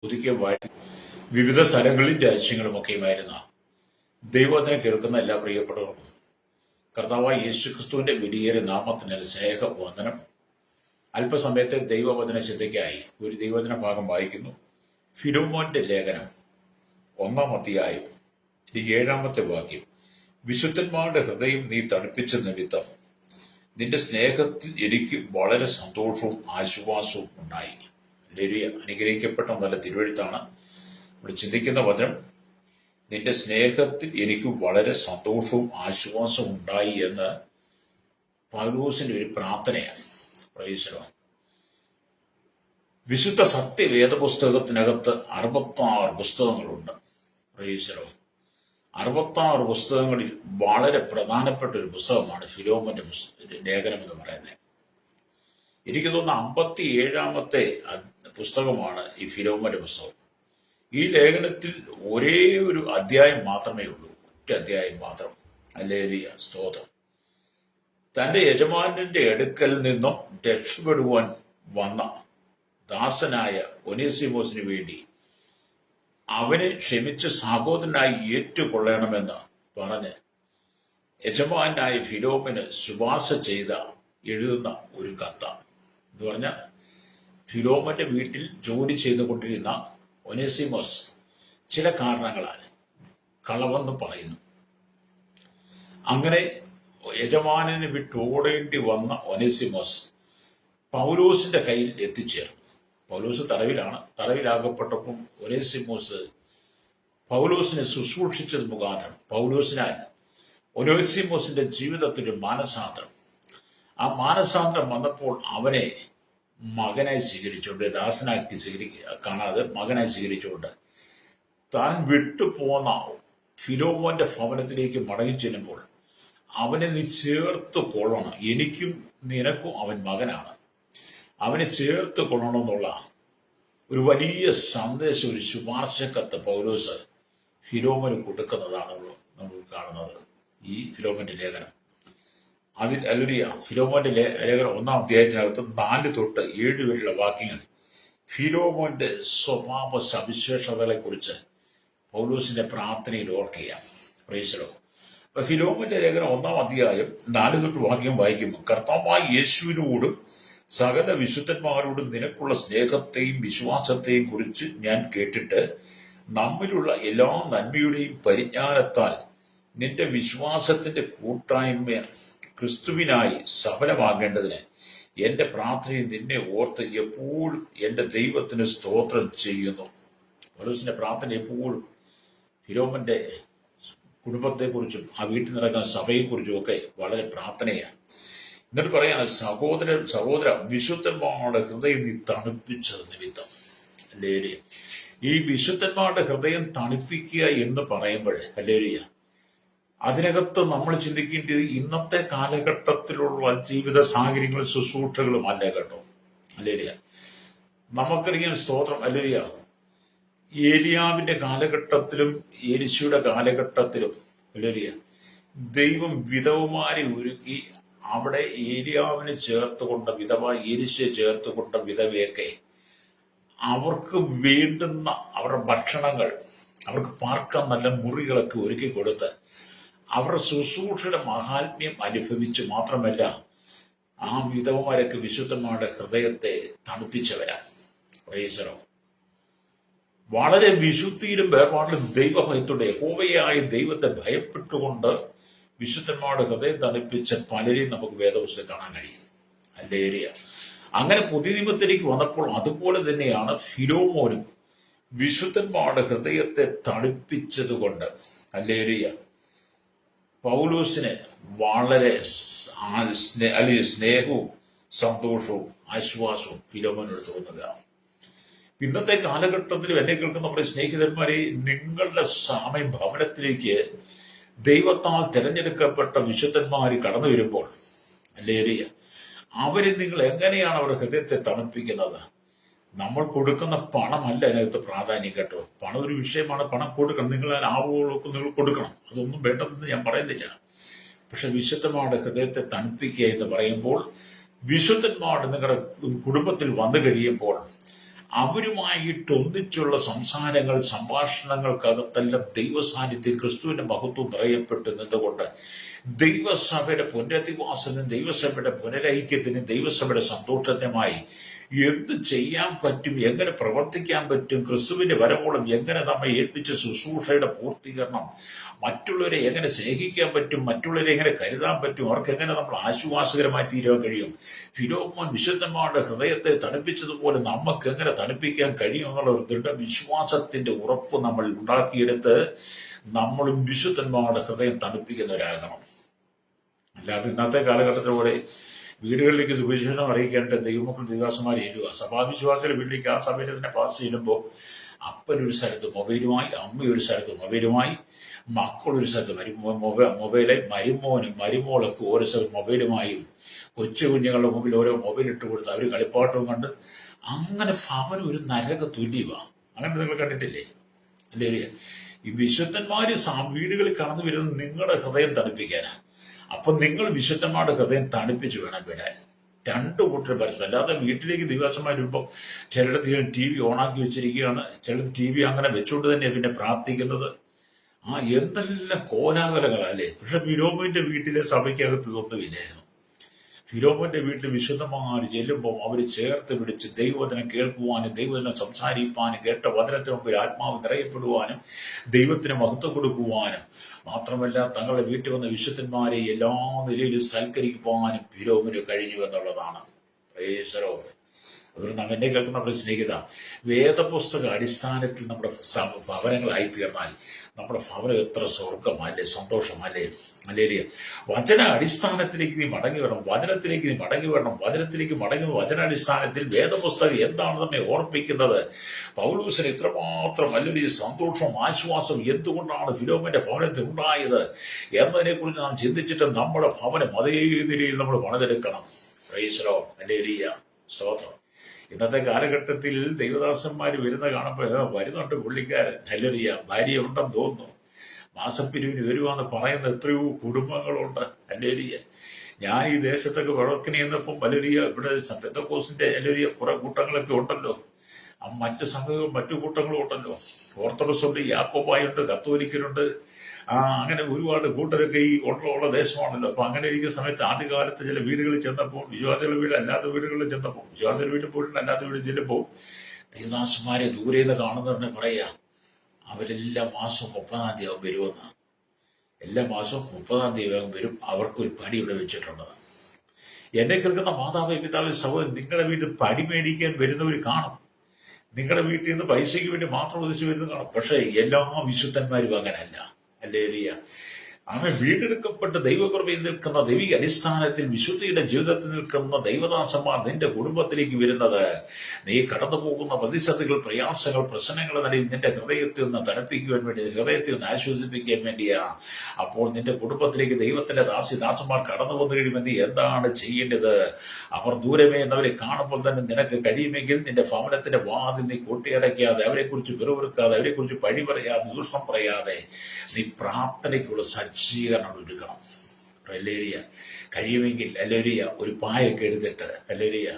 പുതുക്കിയ വാഴ്ത്തി വിവിധ സ്ഥലങ്ങളിൽ രാജ്യങ്ങളുമൊക്കെയുമായിരുന്ന ദൈവവചനം കേൾക്കുന്ന എല്ലാ പ്രിയപ്പെട്ടവർക്കും കർത്താവായ യേശുക്രിസ്തുവിന്റെ വിലയേറിയ നാമത്തിന് സ്നേഹവന്ദനം. അല്പസമയത്തെ ദൈവവചന ചിന്തയ്ക്കായി ഒരു ദൈവവചന ഭാഗം വായിക്കുന്നു. ഫിലോമോന്റെ ലേഖനം 1-ാം അധ്യായം 7-ാമത്തെ വാക്യം. വിശുദ്ധന്മാരുടെ ഹൃദയം നീ തണുപ്പിച്ച നിമിത്തം നിന്റെ സ്നേഹത്തിൽ എനിക്ക് വളരെ സന്തോഷവും ആശ്വാസവും ഉണ്ടായി. ലേലിയ അനുഗ്രഹിക്കപ്പെട്ട നല്ല തിരുവെഴുത്താണ്. നമ്മൾ ചിന്തിക്കുന്ന വചനം, നിന്റെ സ്നേഹത്തിൽ എനിക്ക് വളരെ സന്തോഷവും ആശ്വാസവും ഉണ്ടായി എന്ന് പൗലോസിന്റെ ഒരു പ്രാർത്ഥനയാണ്. പ്രൈസലോ. വിശുദ്ധ സത്യവേദ പുസ്തകത്തിനകത്ത് 66 പുസ്തകങ്ങളുണ്ട്. പ്രൈസലോ. 66 പുസ്തകങ്ങളിൽ വളരെ പ്രധാനപ്പെട്ട ഒരു പുസ്തകമാണ് ഫിലോമോന്റെ ലേഖനം എന്ന് പറയുന്നത്. എനിക്ക് തോന്നുന്ന 57-ാമത്തെ പുസ്തകമാണ് ഈ ഫിലോമോന്റെ പുസ്തകം. ഈ ലേഖനത്തിൽ ഒരേ ഒരു അധ്യായം മാത്രമേ ഉള്ളൂ, ഒറ്റ അധ്യായം മാത്രം. ഹല്ലേലൂയ, സ്തോത്രം. തന്റെ യജമാനന്റെ അടുക്കൽ നിന്നും രക്ഷപ്പെടുവാൻ വന്ന ദാസനായ ഒനേസിമോസിന് വേണ്ടി അവനെ ക്ഷമിച്ച് സഹോദരനായി ഏറ്റുകൊള്ളണമെന്ന് പറഞ്ഞ് യജമാനായ ഫിലോമിന് ശുപാർശ ചെയ്ത എഴുതുന്ന ഒരു കത്താണ്. എന്ന് പറഞ്ഞാൽ ഫിലോമന്റെ വീട്ടിൽ ജോലി ചെയ്തുകൊണ്ടിരുന്ന ഒനേസിമോസ് ചില കാരണങ്ങളാൽ കളവെന്ന് പറയുന്നു. അങ്ങനെ യജമാനനെ വിട്ടോടേണ്ടി വന്ന ഒനേസിമോസ് പൗലോസിന്റെ കയ്യിൽ എത്തിച്ചേർന്നു. പൗലോസ് തടവിലാണ്. തടവിലാകപ്പെട്ടപ്പോൾ ഒനേസിമോസ് പൗലോസിനെ ശുശ്രൂഷിച്ചത് മുഖാന്തരം പൗലോസിനാൽ ഒനേസിമോസിന്റെ ജീവിതത്തിൽ മാനസാന്തരം, ആ മാനസാന്തരം വന്നപ്പോൾ അവനെ മകനായി സ്വീകരിച്ചുകൊണ്ട്, ദാസനാക്കി കാണാതെ മകനായി സ്വീകരിച്ചുകൊണ്ട് താൻ വിട്ടുപോന്ന ഫിലോമോന്റെ ഭവനത്തിലേക്ക് മടങ്ങി ചെല്ലുമ്പോൾ അവനെ നീ ചേർത്ത് കൊള്ളണം, എനിക്കും നിനക്കും അവൻ മകനാണ്, അവനെ ചേർത്ത് കൊള്ളണമെന്നുള്ള ഒരു വലിയ സന്ദേശം, ഒരു ശുപാർശക്കത്ത് പൗലോസ് ഫിലോമോന് കൊടുക്കുന്നതാണ് നമ്മൾ കാണുന്നത് ഈ ഫിലോമോന്റെ ലേഖനം. അതിൽ അല്ലുരിയ ഫിലോമോന്റെ ലേഖനം 1-ാം അധ്യായത്തിനകത്ത് 4 തൊട്ട് 7 വരെയുള്ള വാക്യങ്ങൾ ഫിലോമോന്റെ സ്വഭാവ സവിശേഷതകളെ കുറിച്ച് പൗലോസിന്റെ പ്രാർത്ഥനയിൽ ഓർക്കുകയാണ്. പ്രൈസലോ. അപ്പൊ ഫിലോമോന്റെ ലേഖനം 1-ാം അധ്യായം 4 തൊട്ട് വാക്യം വായിക്കുമ്പോൾ, കർത്താവായ യേശുവിനോടും സകല വിശുദ്ധന്മാരോടും നിനക്കുള്ള സ്നേഹത്തെയും വിശ്വാസത്തെയും കുറിച്ച് ഞാൻ കേട്ടിട്ട് നമ്മിലുള്ള എല്ലാ നന്മയുടെയും പരിജ്ഞാനത്താൽ നിന്റെ വിശ്വാസത്തിന്റെ കൂട്ടായ്മ ക്രിസ്തുവിനായി സഫലമാകേണ്ടതിന് എന്റെ പ്രാർത്ഥനയിൽ നിന്നെ ഓർത്ത് എപ്പോഴും എന്റെ ദൈവത്തിന് സ്തോത്രം ചെയ്യുന്നു. പൗലോസിന്റെ പ്രാർത്ഥന എപ്പോഴും ഫിലോമോന്റെ കുടുംബത്തെക്കുറിച്ചും ആ വീട്ടിൽ നടക്കുന്ന സഭയെക്കുറിച്ചും ഒക്കെ വളരെ പ്രാർത്ഥനയാണ്. എന്നിട്ട് പറയാണ്, സഹോദര വിശുദ്ധന്മാരുടെ ഹൃദയം നീ തണുപ്പിച്ചത് നിമിത്തം. ഹല്ലേലൂയ. ഈ വിശുദ്ധന്മാരുടെ ഹൃദയം തണുപ്പിക്കുക എന്ന് പറയുമ്പോൾ ഹല്ലേലൂയ, അതിനകത്ത് നമ്മൾ ചിന്തിക്കേണ്ടത് ഇന്നത്തെ കാലഘട്ടത്തിലുള്ള ജീവിത സാഹചര്യങ്ങളും ശുശ്രൂഷകളും അല്ലേ കേട്ടോ. ഹല്ലേലൂയ. നമുക്കറിയാം, സ്തോത്രം. ഹല്ലേലൂയ. ഏലിയാവിന്റെ കാലഘട്ടത്തിലും എലിശയുടെ കാലഘട്ടത്തിലും ഹല്ലേലൂയ ദൈവം വിധവമാരെ ഒരുക്കി അവിടെ ഏലിയാവിനെ ചേർത്തുകൊണ്ട വിധവ, എലിശയെ ചേർത്തുകൊണ്ട വിധവയൊക്കെ അവർക്ക് വേണ്ടുന്ന അവരുടെ ഭക്ഷണങ്ങൾ, അവർക്ക് പാർക്കാൻ നല്ല മുറികളൊക്കെ ഒരുക്കി കൊടുത്ത് അവരുടെ ശുശ്രൂഷയുടെ മഹാത്മ്യം അനുഭവിച്ച് മാത്രമല്ല ആ വിധവമാരൊക്കെ വിശുദ്ധന്മാരുടെ ഹൃദയത്തെ തണുപ്പിച്ചവരാണ്. പ്രൈസലോ. വളരെ വിശുദ്ധിയിലും വേർപാടിലും ദൈവഭയത്തോടെ യഹോവയായ ദൈവത്തെ ഭയപ്പെട്ടുകൊണ്ട് വിശുദ്ധന്മാരുടെ ഹൃദയം തണുപ്പിച്ച പലരെയും നമുക്ക് വേദപുസ്തകം കാണാൻ കഴിയും. ഹല്ലേലൂയ. അങ്ങനെ പുതിയ നിയമത്തിലേക്ക് വന്നപ്പോൾ അതുപോലെ തന്നെയാണ് ഫിലോമോനും വിശുദ്ധന്മാരുടെ ഹൃദയത്തെ തണുപ്പിച്ചതുകൊണ്ട് ഹല്ലേലൂയ പൗലോസിന് വളരെ സ്നേഹവും സന്തോഷവും ആശ്വാസവും ഫിലോമോനോട് തോന്നുക. ഇന്നത്തെ കാലഘട്ടത്തിൽ എന്നെ കേൾക്കുന്ന നമ്മുടെ സ്നേഹിതന്മാരെ, നിങ്ങളുടെ സമയം ഭവനത്തിലേക്ക് ദൈവത്താൽ തിരഞ്ഞെടുക്കപ്പെട്ട വിശുദ്ധന്മാർ കടന്നു വരുമ്പോൾ ഹല്ലേലൂയ അവരെ നിങ്ങൾ എങ്ങനെയാണ് അവരുടെ ഹൃദയത്തെ തണുപ്പിക്കുന്നത്? നമ്മൾ കൊടുക്കുന്ന പണമല്ല അതിനകത്ത് പ്രാധാന്യം കേട്ടോ. പണം ഒരു വിഷയമാണ്, പണം കൊടുക്കണം, നിങ്ങൾ ആവുകൾക്ക് നിങ്ങൾ കൊടുക്കണം, അതൊന്നും വേണ്ടെന്ന് ഞാൻ പറയുന്നില്ല. പക്ഷെ വിശുദ്ധന്മാരുടെ ഹൃദയത്തെ തണുപ്പിക്കുക എന്ന് പറയുമ്പോൾ വിശുദ്ധന്മാരുടെ നിങ്ങളുടെ കുടുംബത്തിൽ വന്നു കഴിയുമ്പോൾ അവരുമായിട്ട് ഒന്നിച്ചുള്ള സംസാരങ്ങൾ, സംഭാഷണങ്ങൾക്കകത്തെല്ലാം ദൈവസാന്നിധ്യം, ക്രിസ്തുവിന്റെ മഹത്വം നിറയപ്പെട്ടു നിന്നുകൊണ്ട് ദൈവസഭയുടെ പുനരധിവാസത്തിനും ദൈവസഭയുടെ പുനരൈക്യത്തിനും ദൈവസഭയുടെ സന്തോഷത്തിനുമായി എന്ത് ചെയ്യാൻ പറ്റും, എങ്ങനെ പ്രവർത്തിക്കാൻ പറ്റും, ക്രിസ്തുവിന്റെ വരവോളം എങ്ങനെ നമ്മെ ഏൽപ്പിച്ച ശുശ്രൂഷയുടെ പൂർത്തീകരണം, മറ്റുള്ളവരെ എങ്ങനെ സ്നേഹിക്കാൻ പറ്റും, മറ്റുള്ളവരെ എങ്ങനെ കരുതാൻ പറ്റും, അവർക്ക് എങ്ങനെ നമ്മൾ ആശ്വാസകരമായി തീരാൻ കഴിയും, ഫിലോമോൻ വിശുദ്ധന്മാരുടെ ഹൃദയത്തെ തണുപ്പിച്ചതുപോലെ നമുക്ക് എങ്ങനെ തണുപ്പിക്കാൻ കഴിയും എന്നുള്ള ഒരു ദൃഢവിശ്വാസത്തിന്റെ ഉറപ്പ് നമ്മൾ ഉണ്ടാക്കിയെടുത്ത് നമ്മളും വിശുദ്ധന്മാരുടെ ഹൃദയം തണുപ്പിക്കുന്നവരാകണം. അല്ലാതെ ഇന്നത്തെ കാലഘട്ടത്തിൽ പോലെ വീടുകളിലേക്ക് സുവിശേഷം അറിയിക്കേണ്ട ദൈവമക്കൾ ദിവസമാർ ചെല്ലുക. സഭാവിശ്വാസികളുടെ വീട്ടിലേക്ക് ആ സമയത്ത് തന്നെ പാസ് ചെല്ലുമ്പോൾ അപ്പനൊരു സ്ഥലത്ത് മൊബൈലുമായി, അമ്മയൊരു സ്ഥലത്ത് മൊബൈലുമായി, മക്കളൊരു സ്ഥലത്ത് മൊബൈലായി, മരുമോളൊക്കെ ഓരോ സ്ഥലത്ത് മൊബൈലുമായും, കൊച്ചു കുഞ്ഞുങ്ങളുടെ മുമ്പിൽ ഓരോ മൊബൈൽ ഇട്ട് കൊടുത്ത് അവർ കളിപ്പാട്ടവും കണ്ട് അങ്ങനെ ഭവനം ഒരു നരക തുല്യമാണ്. അങ്ങനെ നിങ്ങൾ കണ്ടിട്ടില്ലേ? അല്ലേ? ഈ വിശുദ്ധന്മാര് വീടുകളിൽ കടന്നു വരുന്നത് നിങ്ങളുടെ ഹൃദയം തണുപ്പിക്കാനാണ്. അപ്പൊ നിങ്ങൾ വിശുദ്ധന്മാരുടെ ഹൃദയം തണുപ്പിച്ച് വേണം വിടാൻ. രണ്ടു കൂട്ടരും പരസ്പരം. അല്ലാതെ വീട്ടിലേക്ക് ദിവസമായി വരുമ്പോൾ ചിലയിടത്ത് TV ഓണാക്കി വെച്ചിരിക്കുകയാണ്, ചിലത് TV അങ്ങനെ വെച്ചുകൊണ്ട് തന്നെ പിന്നെ പ്രാർത്ഥിക്കുന്നത്. എന്തെല്ലാം കോലാഹലങ്ങളല്ലേ. പക്ഷെ ഫിലോമോന്റെ വീട്ടിലെ സഭയ്ക്കകത്ത് ഇതൊന്നുമില്ലായിരുന്നു. ഫിലോമോന്റെ വീട്ടിൽ വിശുദ്ധന്മാർ ചെല്ലുമ്പോൾ അവർ ചേർത്ത് പിടിച്ച് ദൈവവചനം കേൾക്കുവാനും ദൈവവചനം സംസാരിക്കാനും കേട്ട വചനത്തിന് മുമ്പിൽ ആത്മാവ് നിറയപ്പെടുവാനും ദൈവത്തിന് മഹത്വം കൊടുക്കുവാനും മാത്രമല്ല തങ്ങളുടെ വീട്ടിൽ വന്ന വിശുദ്ധന്മാരെ എല്ലാ നിലയിലും സൽക്കരിക്കുവാനും ഫിലോമിന് കഴിഞ്ഞു എന്നുള്ളതാണ്. അതുകൊണ്ട് നമ്മെ കേൾക്കുന്ന നമ്മുടെ സ്നേഹിത, വേദപുസ്തക അടിസ്ഥാനത്തിൽ നമ്മുടെ ഭവനങ്ങളായി തീർന്നാൽ നമ്മുടെ ഭവനം എത്ര സ്വർഗമല്ലേ, സന്തോഷമല്ലേ. അല്ലേ? വചന അടിസ്ഥാനത്തിലേക്ക് നീ മടങ്ങി വരണം, വചനത്തിലേക്ക് നീ മടങ്ങി വരണം. വചനത്തിലേക്ക് മടങ്ങുന്ന വചനാടിസ്ഥാനത്തിൽ വേദപുസ്തകം എന്താണ് നമ്മെ ഓർപ്പിക്കുന്നത്? പൗലോസിന് ഇത്രമാത്രം വലിയൊരു സന്തോഷവും ആശ്വാസവും എന്തുകൊണ്ടാണ് ഫിലോമോന്റെ ഭവനത്തിൽ ഉണ്ടായത് എന്നതിനെ കുറിച്ച് നാം ചിന്തിച്ചിട്ട് നമ്മുടെ ഭവനം അതേ നിലയിൽ നമ്മൾ പണിതെടുക്കണം. Praise the Lord. ഹല്ലേലൂയ. സ്തോത്രം. ഇന്നത്തെ കാലഘട്ടത്തിൽ ദൈവദാസന്മാർ വരുന്ന കാണുമ്പോൾ വരുന്നുണ്ട് പുള്ളിക്കാരൻ, ഹല്ലേലൂയ, ഭാര്യ ഉണ്ടെന്ന് തോന്നുന്നു, മാസപ്പിരിവിന് വരുവാന്ന് പറയുന്ന എത്രയോ കുടുംബങ്ങളുണ്ട്. ഹല്ലേലൂയ. ഞാൻ ഈ ദേശത്തൊക്കെ പ്രവർത്തനം ചെയ്യുന്നപ്പം ഹല്ലേലൂയ ഇവിടെ പെന്തക്കോസ്തിന്റെ ഹല്ലേലൂയ കുറെ കൂട്ടങ്ങളൊക്കെ ഉണ്ടല്ലോ, മറ്റു കൂട്ടങ്ങളും ഉണ്ടല്ലോ. ഓർത്തഡോക്സ് ഉണ്ട്, യാക്കോബായുണ്ട്, കത്തോലിക്കലുണ്ട്, അങ്ങനെ ഒരുപാട് കൂട്ടരൊക്കെ ഈ ഉള്ള ദേശമാണല്ലോ. അപ്പൊ അങ്ങനെ ഇരിക്കുന്ന സമയത്ത് ആദ്യകാലത്ത് ചില വീടുകളിൽ ചെന്നപ്പോൾ, വിശ്വാസികളുടെ വീട് അല്ലാത്ത വീടുകളിൽ ചെന്നപ്പോൾ, വിശ്വാസികളുടെ വീട്ടിൽ പോയിട്ടുണ്ട് അല്ലാത്ത വീട്ടിൽ ചെല്ലുമ്പോൾ ദേവദാസന്മാരെ ദൂരെ നിന്ന് കാണുന്നവരുടെ പറയാ അവരെല്ലാ മാസവും 30-ാം തീയതി ആകും വരുമെന്ന്. എല്ലാ മാസവും 30-ാം തീയതി ആകും വരും. അവർക്കൊരു പടി ഇവിടെ വെച്ചിട്ടുണ്ട്. എന്നെ കേൾക്കുന്ന മാതാവ് പിതാവ് സഹോദരൻ, നിങ്ങളുടെ വീട്ടിൽ പടി മേടിക്കാൻ വരുന്നവർ കാണും. നിങ്ങളുടെ വീട്ടിൽ നിന്ന് പൈസയ്ക്ക് വേണ്ടി മാത്രം ഉദ്ദേശിച്ച് വരുന്നത് കാണും. പക്ഷെ എല്ലാ വിശുദ്ധന്മാരും അങ്ങനല്ല. ഹല്ലേലൂയ. അങ്ങനെ വീണ്ടെടുക്കപ്പെട്ട് ദൈവകൃപയിൽ നിൽക്കുന്ന ദൈവിക അടിസ്ഥാനത്തിൽ വിശുദ്ധിയുടെ ജീവിതത്തിൽ നിൽക്കുന്ന ദൈവദാസന്മാർ നിന്റെ കുടുംബത്തിലേക്ക് വരുന്നത് നീ കടന്നു പോകുന്ന പ്രതിസന്ധികൾ, പ്രയാസങ്ങൾ, പ്രശ്നങ്ങൾ നിലയിൽ നിന്റെ ഹൃദയത്തെ ഒന്ന് തണുപ്പിക്കുവാൻ വേണ്ടി, ഹൃദയത്തെ ഒന്ന് ആശ്വസിപ്പിക്കാൻ വേണ്ടിയാ. അപ്പോൾ നിന്റെ കുടുംബത്തിലേക്ക് ദൈവത്തിന്റെ ദാസന്മാർ കടന്നു വന്നു കഴിയുമ്പോൾ നീ എന്താണ് ചെയ്യേണ്ടത്? അവർ ദൂരമേ എന്നവരെ കാണുമ്പോൾ തന്നെ നിനക്ക് കഴിയുമെങ്കിൽ നിന്റെ ഭവനത്തിന്റെ വാതിൽ നീ കൊട്ടിയടയ്ക്കാതെ, അവരെക്കുറിച്ച് പിറുപിറുക്കാതെ, അവരെക്കുറിച്ച് പഴി പറയാതെ, ദൂഷണം പറയാതെ നീ പ്രാർത്ഥനയ്ക്കുള്ള സജ്ജീകരണം ഒരുക്കണം. ഹല്ലേലൂയ. കഴിയുമെങ്കിൽ ഹല്ലേലൂയ ഒരു പായൊക്കെ എടുത്തിട്ട് ഹല്ലേലൂയ